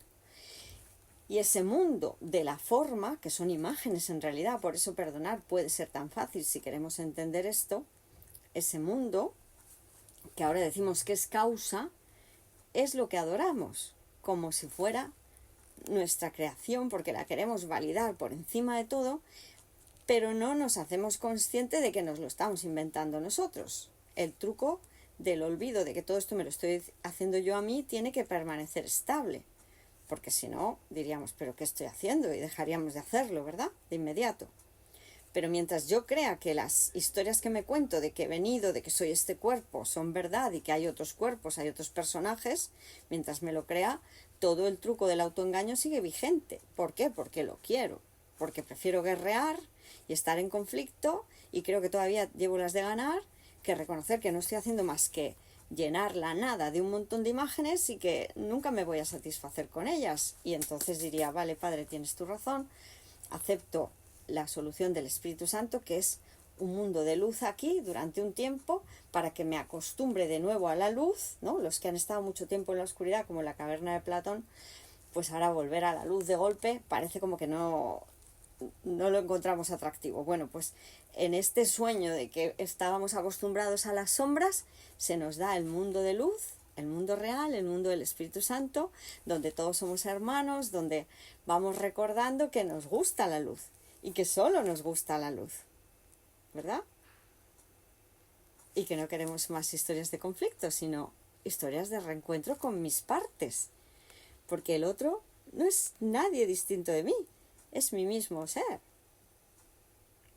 Y ese mundo de la forma, que son imágenes en realidad, por eso perdonar puede ser tan fácil si queremos entender esto, ese mundo, que ahora decimos que es causa, es lo que adoramos, como si fuera nuestra creación, porque la queremos validar por encima de todo, pero no nos hacemos conscientes de que nos lo estamos inventando nosotros. El truco del olvido de que todo esto me lo estoy haciendo yo a mí tiene que permanecer estable. Porque si no, diríamos, ¿pero qué estoy haciendo? Y dejaríamos de hacerlo, ¿verdad? De inmediato. Pero mientras yo crea que las historias que me cuento de que he venido, de que soy este cuerpo, son verdad y que hay otros cuerpos, hay otros personajes, mientras me lo crea, todo el truco del autoengaño sigue vigente. ¿Por qué? Porque lo quiero. Porque prefiero guerrear y estar en conflicto y creo que todavía llevo las de ganar, que reconocer que no estoy haciendo más que llenar la nada de un montón de imágenes y que nunca me voy a satisfacer con ellas. Y entonces diría, vale, Padre, tienes tu razón, acepto la solución del Espíritu Santo, que es un mundo de luz aquí durante un tiempo para que me acostumbre de nuevo a la luz, ¿no? Los que han estado mucho tiempo en la oscuridad, como en la caverna de Platón, pues ahora volver a la luz de golpe parece como que no lo encontramos atractivo. Bueno, pues en este sueño de que estábamos acostumbrados a las sombras, se nos da el mundo de luz, el mundo real, el mundo del Espíritu Santo, donde todos somos hermanos, donde vamos recordando que nos gusta la luz y que solo nos gusta la luz, ¿verdad? Y que no queremos más historias de conflicto, sino historias de reencuentro con mis partes, porque el otro no es nadie distinto de mí, es mi mismo ser,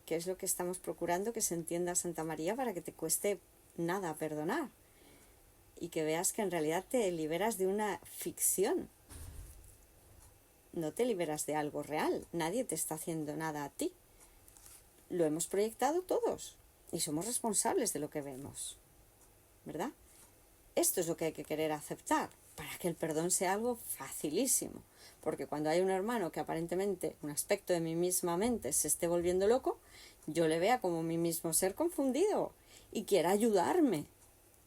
que es lo que estamos procurando que se entienda Santa María para que te cueste nada perdonar y que veas que en realidad te liberas de una ficción, no te liberas de algo real, nadie te está haciendo nada a ti, lo hemos proyectado todos y somos responsables de lo que vemos, ¿verdad? Esto es lo que hay que querer aceptar para que el perdón sea algo facilísimo, porque cuando hay un hermano que aparentemente un aspecto de mi misma mente se esté volviendo loco, yo le vea como mi mismo ser confundido y quiera ayudarme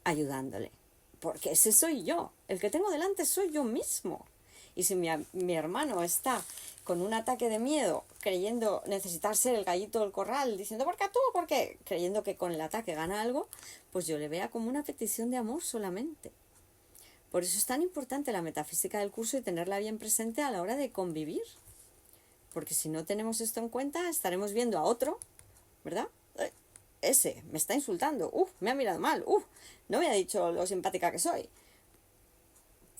ayudándole, porque ese soy yo, el que tengo delante soy yo mismo. Y si mi hermano está con un ataque de miedo, creyendo necesitar ser el gallito del corral, diciendo ¿por qué tú? ¿Por qué? Creyendo que con el ataque gana algo, pues yo le vea como una petición de amor solamente. Por eso es tan importante la metafísica del curso y tenerla bien presente a la hora de convivir. Porque si no tenemos esto en cuenta, estaremos viendo a otro, ¿verdad? Ese me está insultando, me ha mirado mal, no me ha dicho lo simpática que soy.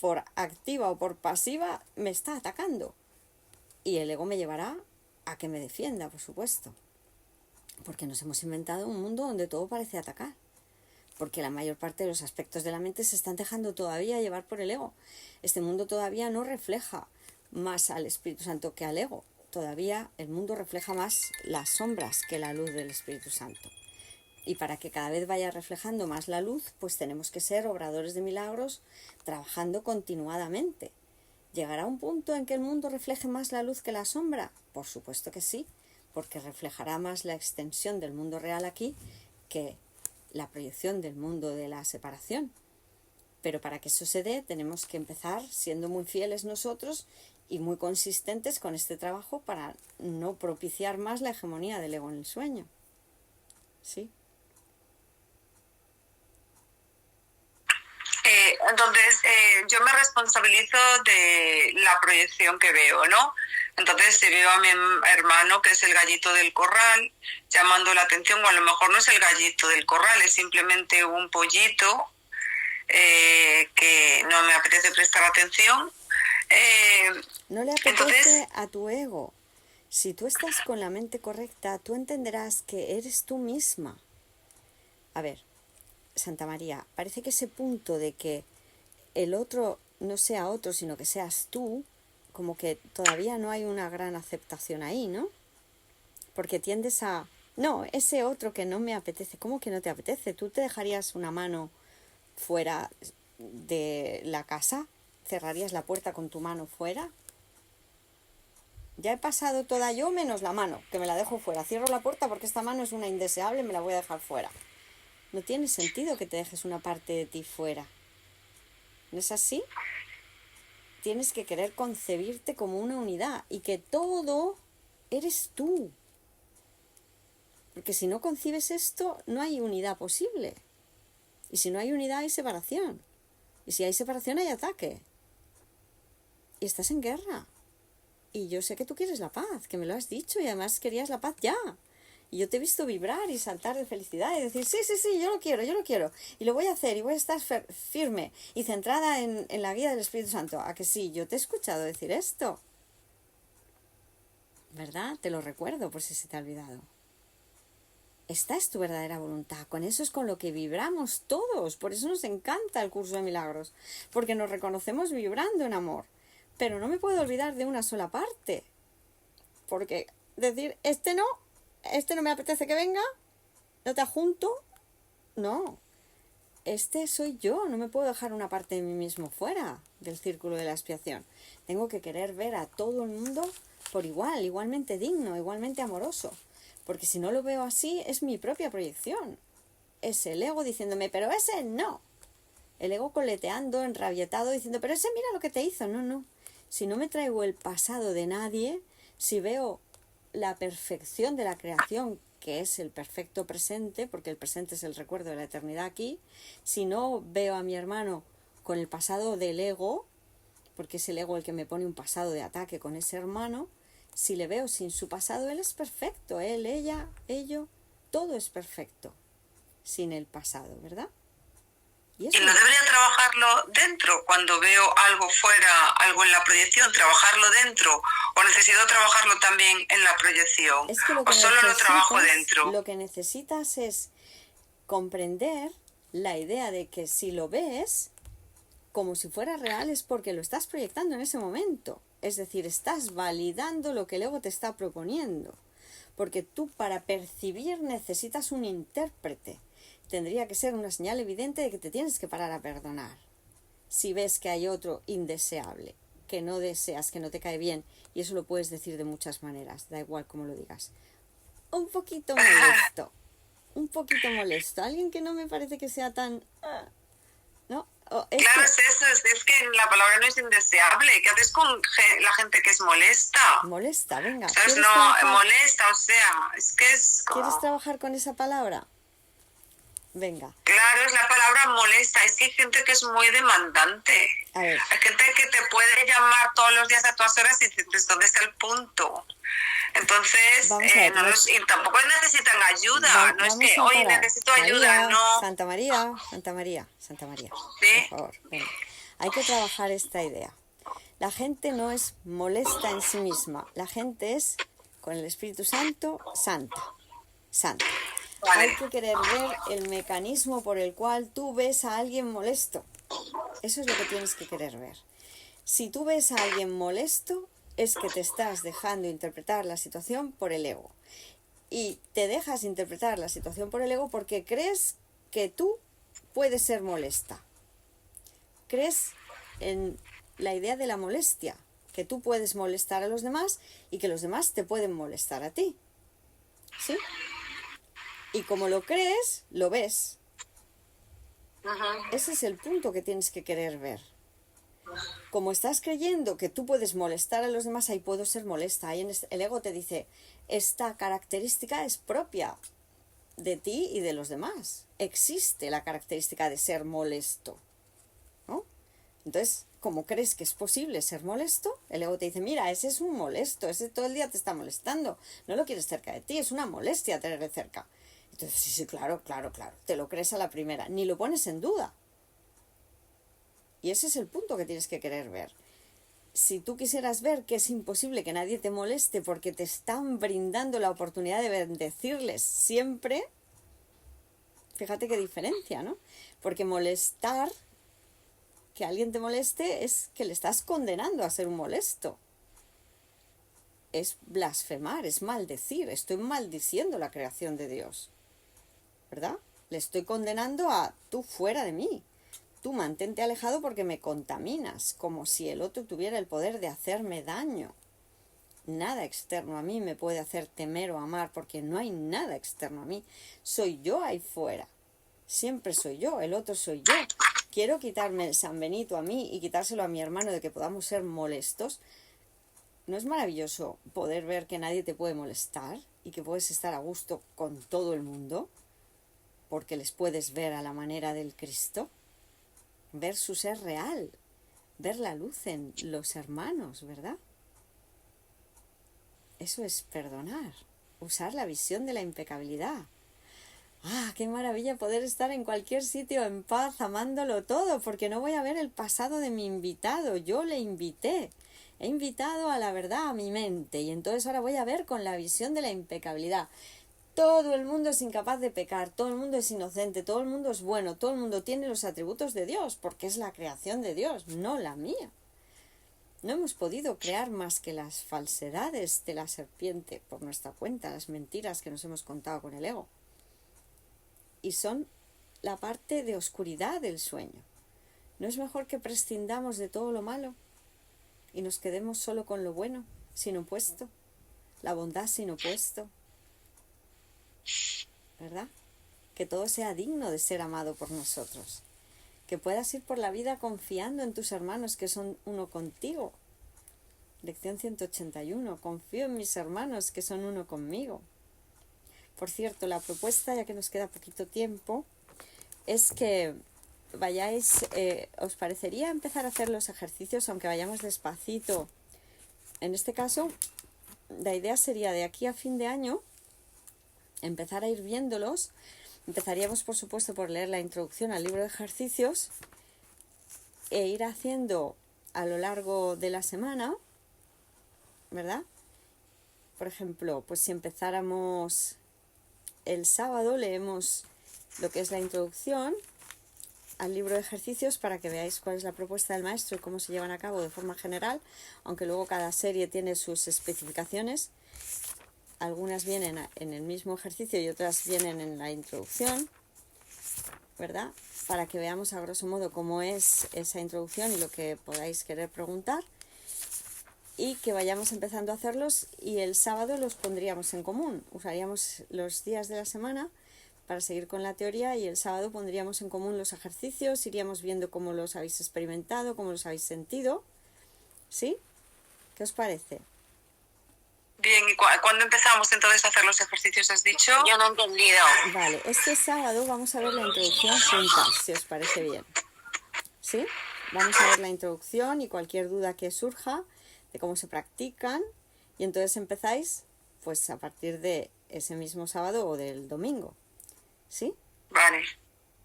Por activa o por pasiva me está atacando. Y el ego me llevará a que me defienda, por supuesto. Porque nos hemos inventado un mundo donde todo parece atacar. Porque la mayor parte de los aspectos de la mente se están dejando todavía llevar por el ego. Este mundo todavía no refleja más al Espíritu Santo que al ego. Todavía el mundo refleja más las sombras que la luz del Espíritu Santo. Y para que cada vez vaya reflejando más la luz, pues tenemos que ser obradores de milagros, trabajando continuadamente. ¿Llegará un punto en que el mundo refleje más la luz que la sombra? Por supuesto que sí, porque reflejará más la extensión del mundo real aquí que la proyección del mundo de la separación. Pero para que eso se dé, tenemos que empezar siendo muy fieles nosotros y muy consistentes con este trabajo para no propiciar más la hegemonía del ego en el sueño. ¿Sí? Entonces, yo me responsabilizo de la proyección que veo, ¿no? Entonces, si veo a mi hermano, que es el gallito del corral, llamando la atención, o a lo mejor no es el gallito del corral, es simplemente un pollito que no me apetece prestar atención. No le apetece a tu ego. Si tú estás con la mente correcta, tú entenderás que eres tú misma. A ver, Santa María, parece que ese punto de que el otro no sea otro, sino que seas tú, como que todavía no hay una gran aceptación ahí, ¿no? Porque tiendes a... No, ese otro que no me apetece, ¿cómo que no te apetece? ¿Tú te dejarías una mano fuera de la casa? ¿Cerrarías la puerta con tu mano fuera? Ya he pasado toda yo menos la mano, que me la dejo fuera. Cierro la puerta porque esta mano es una indeseable, me la voy a dejar fuera. No tiene sentido que te dejes una parte de ti fuera. ¿No es así? Tienes que querer concebirte como una unidad y que todo eres tú. Porque si no concibes esto, no hay unidad posible. Y si no hay unidad, hay separación. Y si hay separación, hay ataque. Y estás en guerra. Y yo sé que tú quieres la paz, que me lo has dicho, y además querías la paz ya. Y yo te he visto vibrar y saltar de felicidad y decir, sí, sí, sí, yo lo quiero. Y lo voy a hacer y voy a estar firme y centrada en la guía del Espíritu Santo. ¿A que sí? Yo te he escuchado decir esto. ¿Verdad? Te lo recuerdo por si se te ha olvidado. Esta es tu verdadera voluntad. Con eso es con lo que vibramos todos. Por eso nos encanta el curso de milagros. Porque nos reconocemos vibrando en amor. Pero no me puedo olvidar de una sola parte. Porque decir, este no me apetece que venga, no te adjunto. No. Este soy yo. No me puedo dejar una parte de mí mismo fuera del círculo de la expiación. Tengo que querer ver a todo el mundo por igual, igualmente digno, igualmente amoroso. Porque si no lo veo así, es mi propia proyección. Es el ego diciéndome, pero ese no. El ego coleteando, enrabietado, diciendo, pero ese mira lo que te hizo. No, no. Si no me traigo el pasado de nadie, si veo la perfección de la creación, que es el perfecto presente, porque el presente es el recuerdo de la eternidad aquí, si no veo a mi hermano con el pasado del ego, porque es el ego el que me pone un pasado de ataque con ese hermano, si le veo sin su pasado, él es perfecto, él, ella, ello, todo es perfecto, sin el pasado, ¿verdad? Y no debería trabajarlo dentro, cuando veo algo fuera, algo en la proyección, trabajarlo dentro, o necesito trabajarlo también en la proyección, es que o solo lo trabajo dentro. Lo que necesitas es comprender la idea de que si lo ves como si fuera real es porque lo estás proyectando en ese momento. Es decir, estás validando lo que el ego te está proponiendo. Porque tú para percibir necesitas un intérprete. Tendría que ser una señal evidente de que te tienes que parar a perdonar. Si ves que hay otro indeseable, que no deseas, que no te cae bien, y eso lo puedes decir de muchas maneras, da igual cómo lo digas. Un poquito molesto, alguien que no me parece que sea tan... ¿no? Claro, es eso, es que la palabra no es indeseable. ¿Qué haces con la gente que es molesta? Molesta, venga. ¿Sabes? No, molesta, o sea, es que es como... ¿Quieres trabajar con esa palabra? Venga. Claro, es la palabra molesta. Es que hay gente que es muy demandante. Hay gente que te puede llamar todos los días a todas horas y dices, ¿dónde está el punto? Entonces, y tampoco necesitan ayuda. No es que, oye, necesito ayuda, no. Santa María. ¿Sí? Por favor, venga. Hay que trabajar esta idea. La gente no es molesta en sí misma. La gente es, con el Espíritu Santo, santa. Vale. Hay que querer ver el mecanismo por el cual tú ves a alguien molesto. Eso es lo que tienes que querer ver. Si tú ves a alguien molesto, es que te estás dejando interpretar la situación por el ego. Y te dejas interpretar la situación por el ego porque crees que tú puedes ser molesta. Crees en la idea de la molestia, que tú puedes molestar a los demás y que los demás te pueden molestar a ti. ¿Sí? Y como lo crees, lo ves. Ese es el punto que tienes que querer ver. Como estás creyendo que tú puedes molestar a los demás, ahí puedo ser molesta. Ahí el ego te dice, esta característica es propia de ti y de los demás. Existe la característica de ser molesto, ¿no? Entonces, como crees que es posible ser molesto, el ego te dice, mira, ese es un molesto, ese todo el día te está molestando, no lo quieres cerca de ti, es una molestia tenerle cerca. Entonces, sí, claro, te lo crees a la primera, ni lo pones en duda. Y ese es el punto que tienes que querer ver. Si tú quisieras ver que es imposible que nadie te moleste porque te están brindando la oportunidad de bendecirles siempre, fíjate qué diferencia, ¿no? Porque molestar, que alguien te moleste, es que le estás condenando a ser un molesto. Es blasfemar, es maldecir, estoy maldiciendo la creación de Dios. ¿Verdad? Le estoy condenando a tú fuera de mí. Tú mantente alejado porque me contaminas, como si el otro tuviera el poder de hacerme daño. Nada externo a mí me puede hacer temer o amar, porque no hay nada externo a mí. Soy yo ahí fuera. Siempre soy yo, el otro soy yo. Quiero quitarme el San Benito a mí y quitárselo a mi hermano de que podamos ser molestos. ¿No es maravilloso poder ver que nadie te puede molestar y que puedes estar a gusto con todo el mundo? Porque les puedes ver a la manera del Cristo. Ver su ser real, ver la luz en los hermanos, ¿verdad? Eso es perdonar. usar la visión de la impecabilidad. ¡Ah, qué maravilla poder estar en cualquier sitio en paz, amándolo todo! Porque no voy a ver el pasado de mi invitado. Yo le invité. He invitado a la verdad a mi mente. Y entonces ahora voy a ver con la visión de la impecabilidad. Todo el mundo es incapaz de pecar. Todo el mundo es inocente. Todo el mundo es bueno. Todo el mundo tiene los atributos de Dios. Porque es la creación de Dios, no la mía. No hemos podido crear más que las falsedades de la serpiente por nuestra cuenta, las mentiras que nos hemos contado con el ego. Y son la parte de oscuridad del sueño. ¿No es mejor que prescindamos de todo lo malo y nos quedemos solo con lo bueno, sin opuesto? La bondad sin opuesto. ¿Verdad? Que todo sea digno de ser amado por nosotros. Que puedas ir por la vida confiando en tus hermanos que son uno contigo. Lección 181. Confío en mis hermanos que son uno conmigo. Por cierto, la propuesta, ya que nos queda poquito tiempo, es que vayáis, ¿os parecería empezar a hacer los ejercicios aunque vayamos despacito? En este caso, la idea sería de aquí a fin de año empezar a ir viéndolos. Empezaríamos, por supuesto, por leer la introducción al libro de ejercicios e ir haciendo a lo largo de la semana, ¿verdad? Por ejemplo, pues si empezáramos el sábado, leemos lo que es la introducción al libro de ejercicios para que veáis cuál es la propuesta del maestro y cómo se llevan a cabo de forma general, aunque luego cada serie tiene sus especificaciones. Algunas vienen en el mismo ejercicio y otras vienen en la introducción, ¿verdad? Para que veamos a grosso modo cómo es esa introducción y lo que podáis querer preguntar. Y que vayamos empezando a hacerlos y el sábado los pondríamos en común. Usaríamos los días de la semana para seguir con la teoría y el sábado pondríamos en común los ejercicios, iríamos viendo cómo los habéis experimentado, cómo los habéis sentido. ¿Sí? ¿Qué os parece? Bien, ¿y cuándo empezamos entonces a hacer los ejercicios, has dicho? Yo no he entendido. Vale, este sábado vamos a ver la introducción juntas, si os parece bien. ¿Sí? Vamos a ver la introducción y cualquier duda que surja de cómo se practican, y entonces empezáis pues a partir de ese mismo sábado o del domingo, ¿sí? Vale.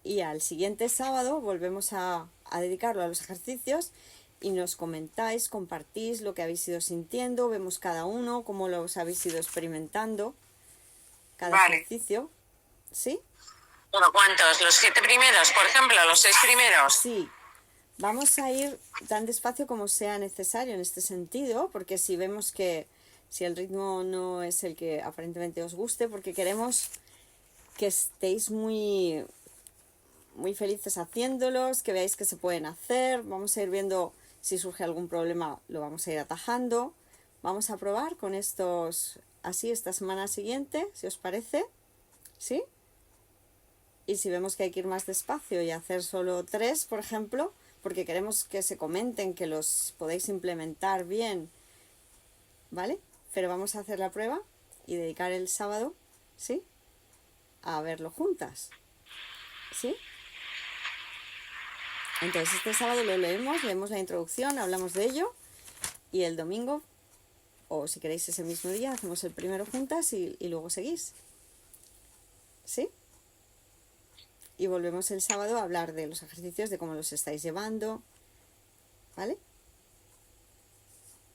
Y al siguiente sábado volvemos a dedicarlo a los ejercicios y nos comentáis, compartís lo que habéis ido sintiendo, vemos cada uno, cómo los habéis ido experimentando, cada ejercicio, ¿sí? ¿Pero cuántos? ¿Los 7 primeros, por ejemplo? ¿Los 6 primeros? Sí. Vamos a ir tan despacio como sea necesario en este sentido, porque si vemos que si el ritmo no es el que aparentemente os guste, porque queremos que estéis muy, muy felices haciéndolos, que veáis que se pueden hacer. Vamos a ir viendo si surge algún problema, lo vamos a ir atajando. Vamos a probar con estos así esta semana siguiente, si os parece, ¿sí? Y si vemos que hay que ir más despacio y hacer solo 3, por ejemplo, porque queremos que se comenten, que los podéis implementar bien, ¿vale? Pero vamos a hacer la prueba y dedicar el sábado, ¿sí?, a verlo juntas, ¿sí? Entonces este sábado lo leemos la introducción, hablamos de ello, y el domingo, o si queréis ese mismo día, hacemos el primero juntas y luego seguís, ¿sí? Y volvemos el sábado a hablar de los ejercicios, de cómo los estáis llevando, ¿vale?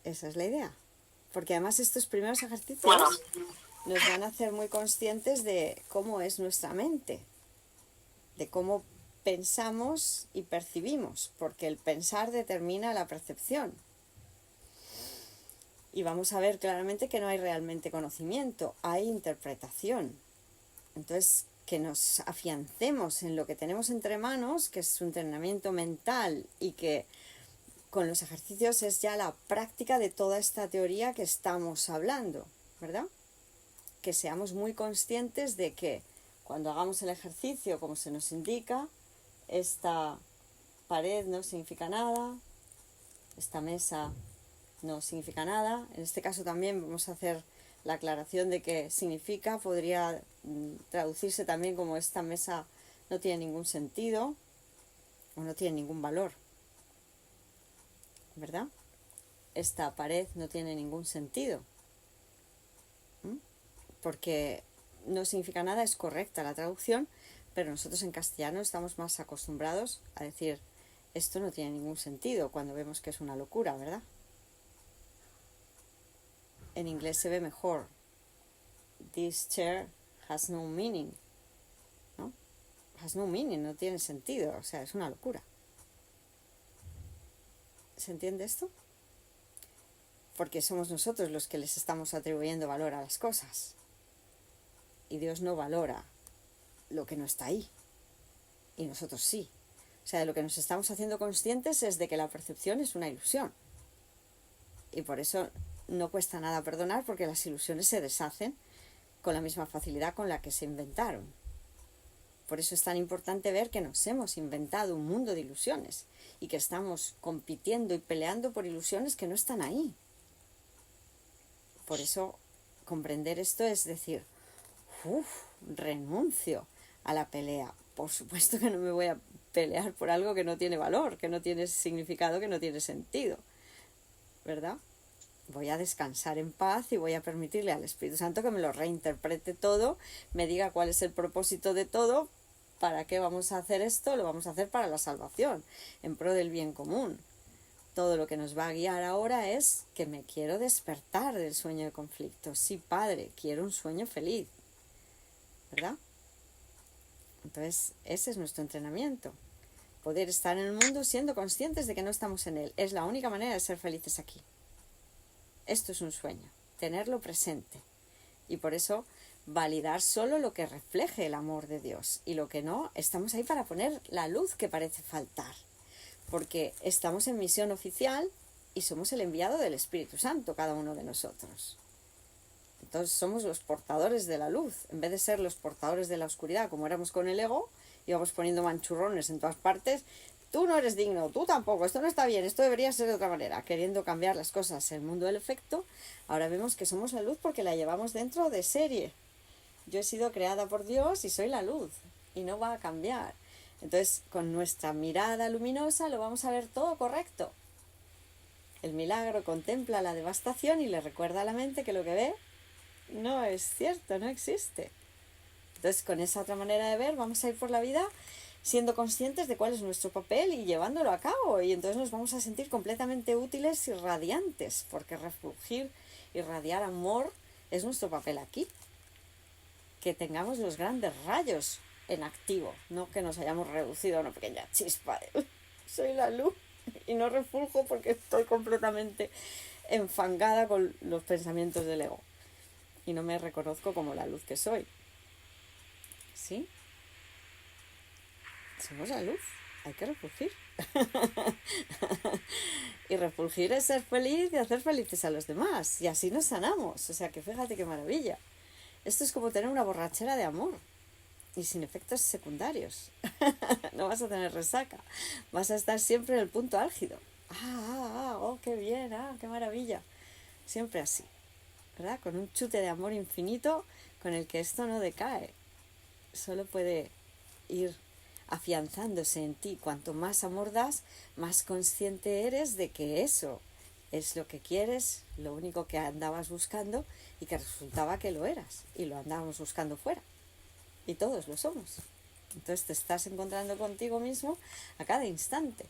Esa es la idea. Porque además estos primeros ejercicios nos van a hacer muy conscientes de cómo es nuestra mente, de cómo pensamos y percibimos, porque el pensar determina la percepción. Y vamos a ver claramente que no hay realmente conocimiento, hay interpretación. Entonces, que nos afiancemos en lo que tenemos entre manos, que es su entrenamiento mental, y que con los ejercicios es ya la práctica de toda esta teoría que estamos hablando, ¿verdad? Que seamos muy conscientes de que cuando hagamos el ejercicio, como se nos indica, esta pared no significa nada, esta mesa no significa nada. En este caso también vamos a hacer la aclaración de que significa, podría traducirse también como esta mesa no tiene ningún sentido o no tiene ningún valor, ¿verdad? Esta pared no tiene ningún sentido. porque no significa nada, es correcta la traducción, pero nosotros en castellano estamos más acostumbrados a decir esto no tiene ningún sentido cuando vemos que es una locura, ¿verdad? En inglés se ve mejor. This chair has no meaning, ¿no? Has no meaning, no tiene sentido, o sea, es una locura. ¿Se entiende esto? Porque somos nosotros los que les estamos atribuyendo valor a las cosas. Y Dios no valora lo que no está ahí. Y nosotros sí. O sea, de lo que nos estamos haciendo conscientes es de que la percepción es una ilusión. Y por eso no cuesta nada perdonar, porque las ilusiones se deshacen con la misma facilidad con la que se inventaron. Por eso es tan importante ver que nos hemos inventado un mundo de ilusiones y que estamos compitiendo y peleando por ilusiones que no están ahí. Por eso comprender esto es decir, renuncio a la pelea. Por supuesto que no me voy a pelear por algo que no tiene valor, que no tiene significado, que no tiene sentido, ¿verdad? Voy a descansar en paz y voy a permitirle al Espíritu Santo que me lo reinterprete todo, me diga cuál es el propósito de todo, para qué vamos a hacer esto, lo vamos a hacer para la salvación, en pro del bien común. Todo lo que nos va a guiar ahora es que me quiero despertar del sueño de conflicto. Sí, Padre, quiero un sueño feliz, ¿verdad? Entonces, ese es nuestro entrenamiento. Poder estar en el mundo siendo conscientes de que no estamos en él. Es la única manera de ser felices aquí. Esto es un sueño, tenerlo presente. Y por eso, validar solo lo que refleje el amor de Dios. Y lo que no, estamos ahí para poner la luz que parece faltar. Porque estamos en misión oficial y somos el enviado del Espíritu Santo, cada uno de nosotros. Entonces somos los portadores de la luz, en vez de ser los portadores de la oscuridad, como éramos con el ego, íbamos poniendo manchurrones en todas partes. Tú no eres digno, tú tampoco, esto no está bien, esto debería ser de otra manera, queriendo cambiar las cosas en el mundo del efecto. Ahora vemos que somos la luz porque la llevamos dentro de serie. Yo he sido creada por Dios y soy la luz, y no va a cambiar. Entonces, con nuestra mirada luminosa lo vamos a ver todo correcto. El milagro contempla la devastación y le recuerda a la mente que lo que ve no es cierto, no existe. Entonces, con esa otra manera de ver, vamos a ir por la vida siendo conscientes de cuál es nuestro papel y llevándolo a cabo. Y entonces nos vamos a sentir completamente útiles y radiantes, porque refulgir y radiar amor es nuestro papel aquí. Que tengamos los grandes rayos en activo, no que nos hayamos reducido a una pequeña chispa de soy la luz y no refuljo porque estoy completamente enfangada con los pensamientos del ego y no me reconozco como la luz que soy. ¿Sí? Somos la luz, hay que refulgir. Y refulgir es ser feliz y hacer felices a los demás, y así nos sanamos. O sea que fíjate qué maravilla. Esto es como tener una borrachera de amor y sin efectos secundarios. No vas a tener resaca, vas a estar siempre en el punto álgido. Oh, qué bien, qué maravilla. Siempre así, ¿verdad? Con un chute de amor infinito con el que esto no decae. Solo puede ir afianzándose en ti. Cuanto más amor das, más consciente eres de que eso es lo que quieres, lo único que andabas buscando, y que resultaba que lo eras y lo andábamos buscando fuera. Y todos lo somos. Entonces te estás encontrando contigo mismo a cada instante.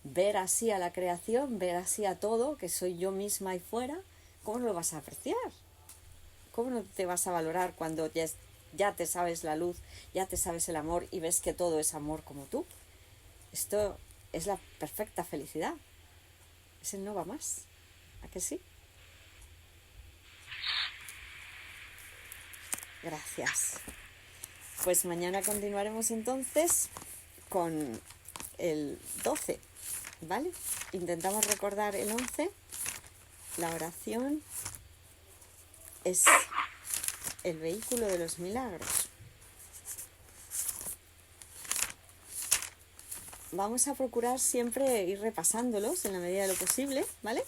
Ver así a la creación, ver así a todo, que soy yo misma ahí fuera, ¿cómo no lo vas a apreciar? ¿Cómo no te vas a valorar cuando ya te sabes la luz, ya te sabes el amor y ves que todo es amor como tú? Esto es la perfecta felicidad. Es el no va más. ¿A que sí? Gracias. Pues mañana continuaremos entonces con el 12, ¿vale? Intentamos recordar el 11. La oración es el vehículo de los milagros. Vamos a procurar siempre ir repasándolos en la medida de lo posible, ¿vale?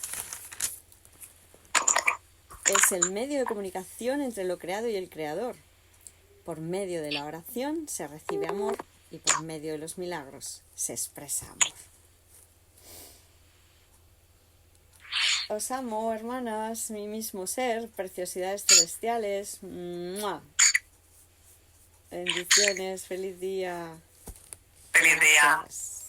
Es el medio de comunicación entre lo creado y el creador. Por medio de la oración se recibe amor y por medio de los milagros se expresa amor. Os amo, hermanas, mi mismo ser, preciosidades celestiales. ¡Mua! Bendiciones, feliz día. Feliz día. Gracias.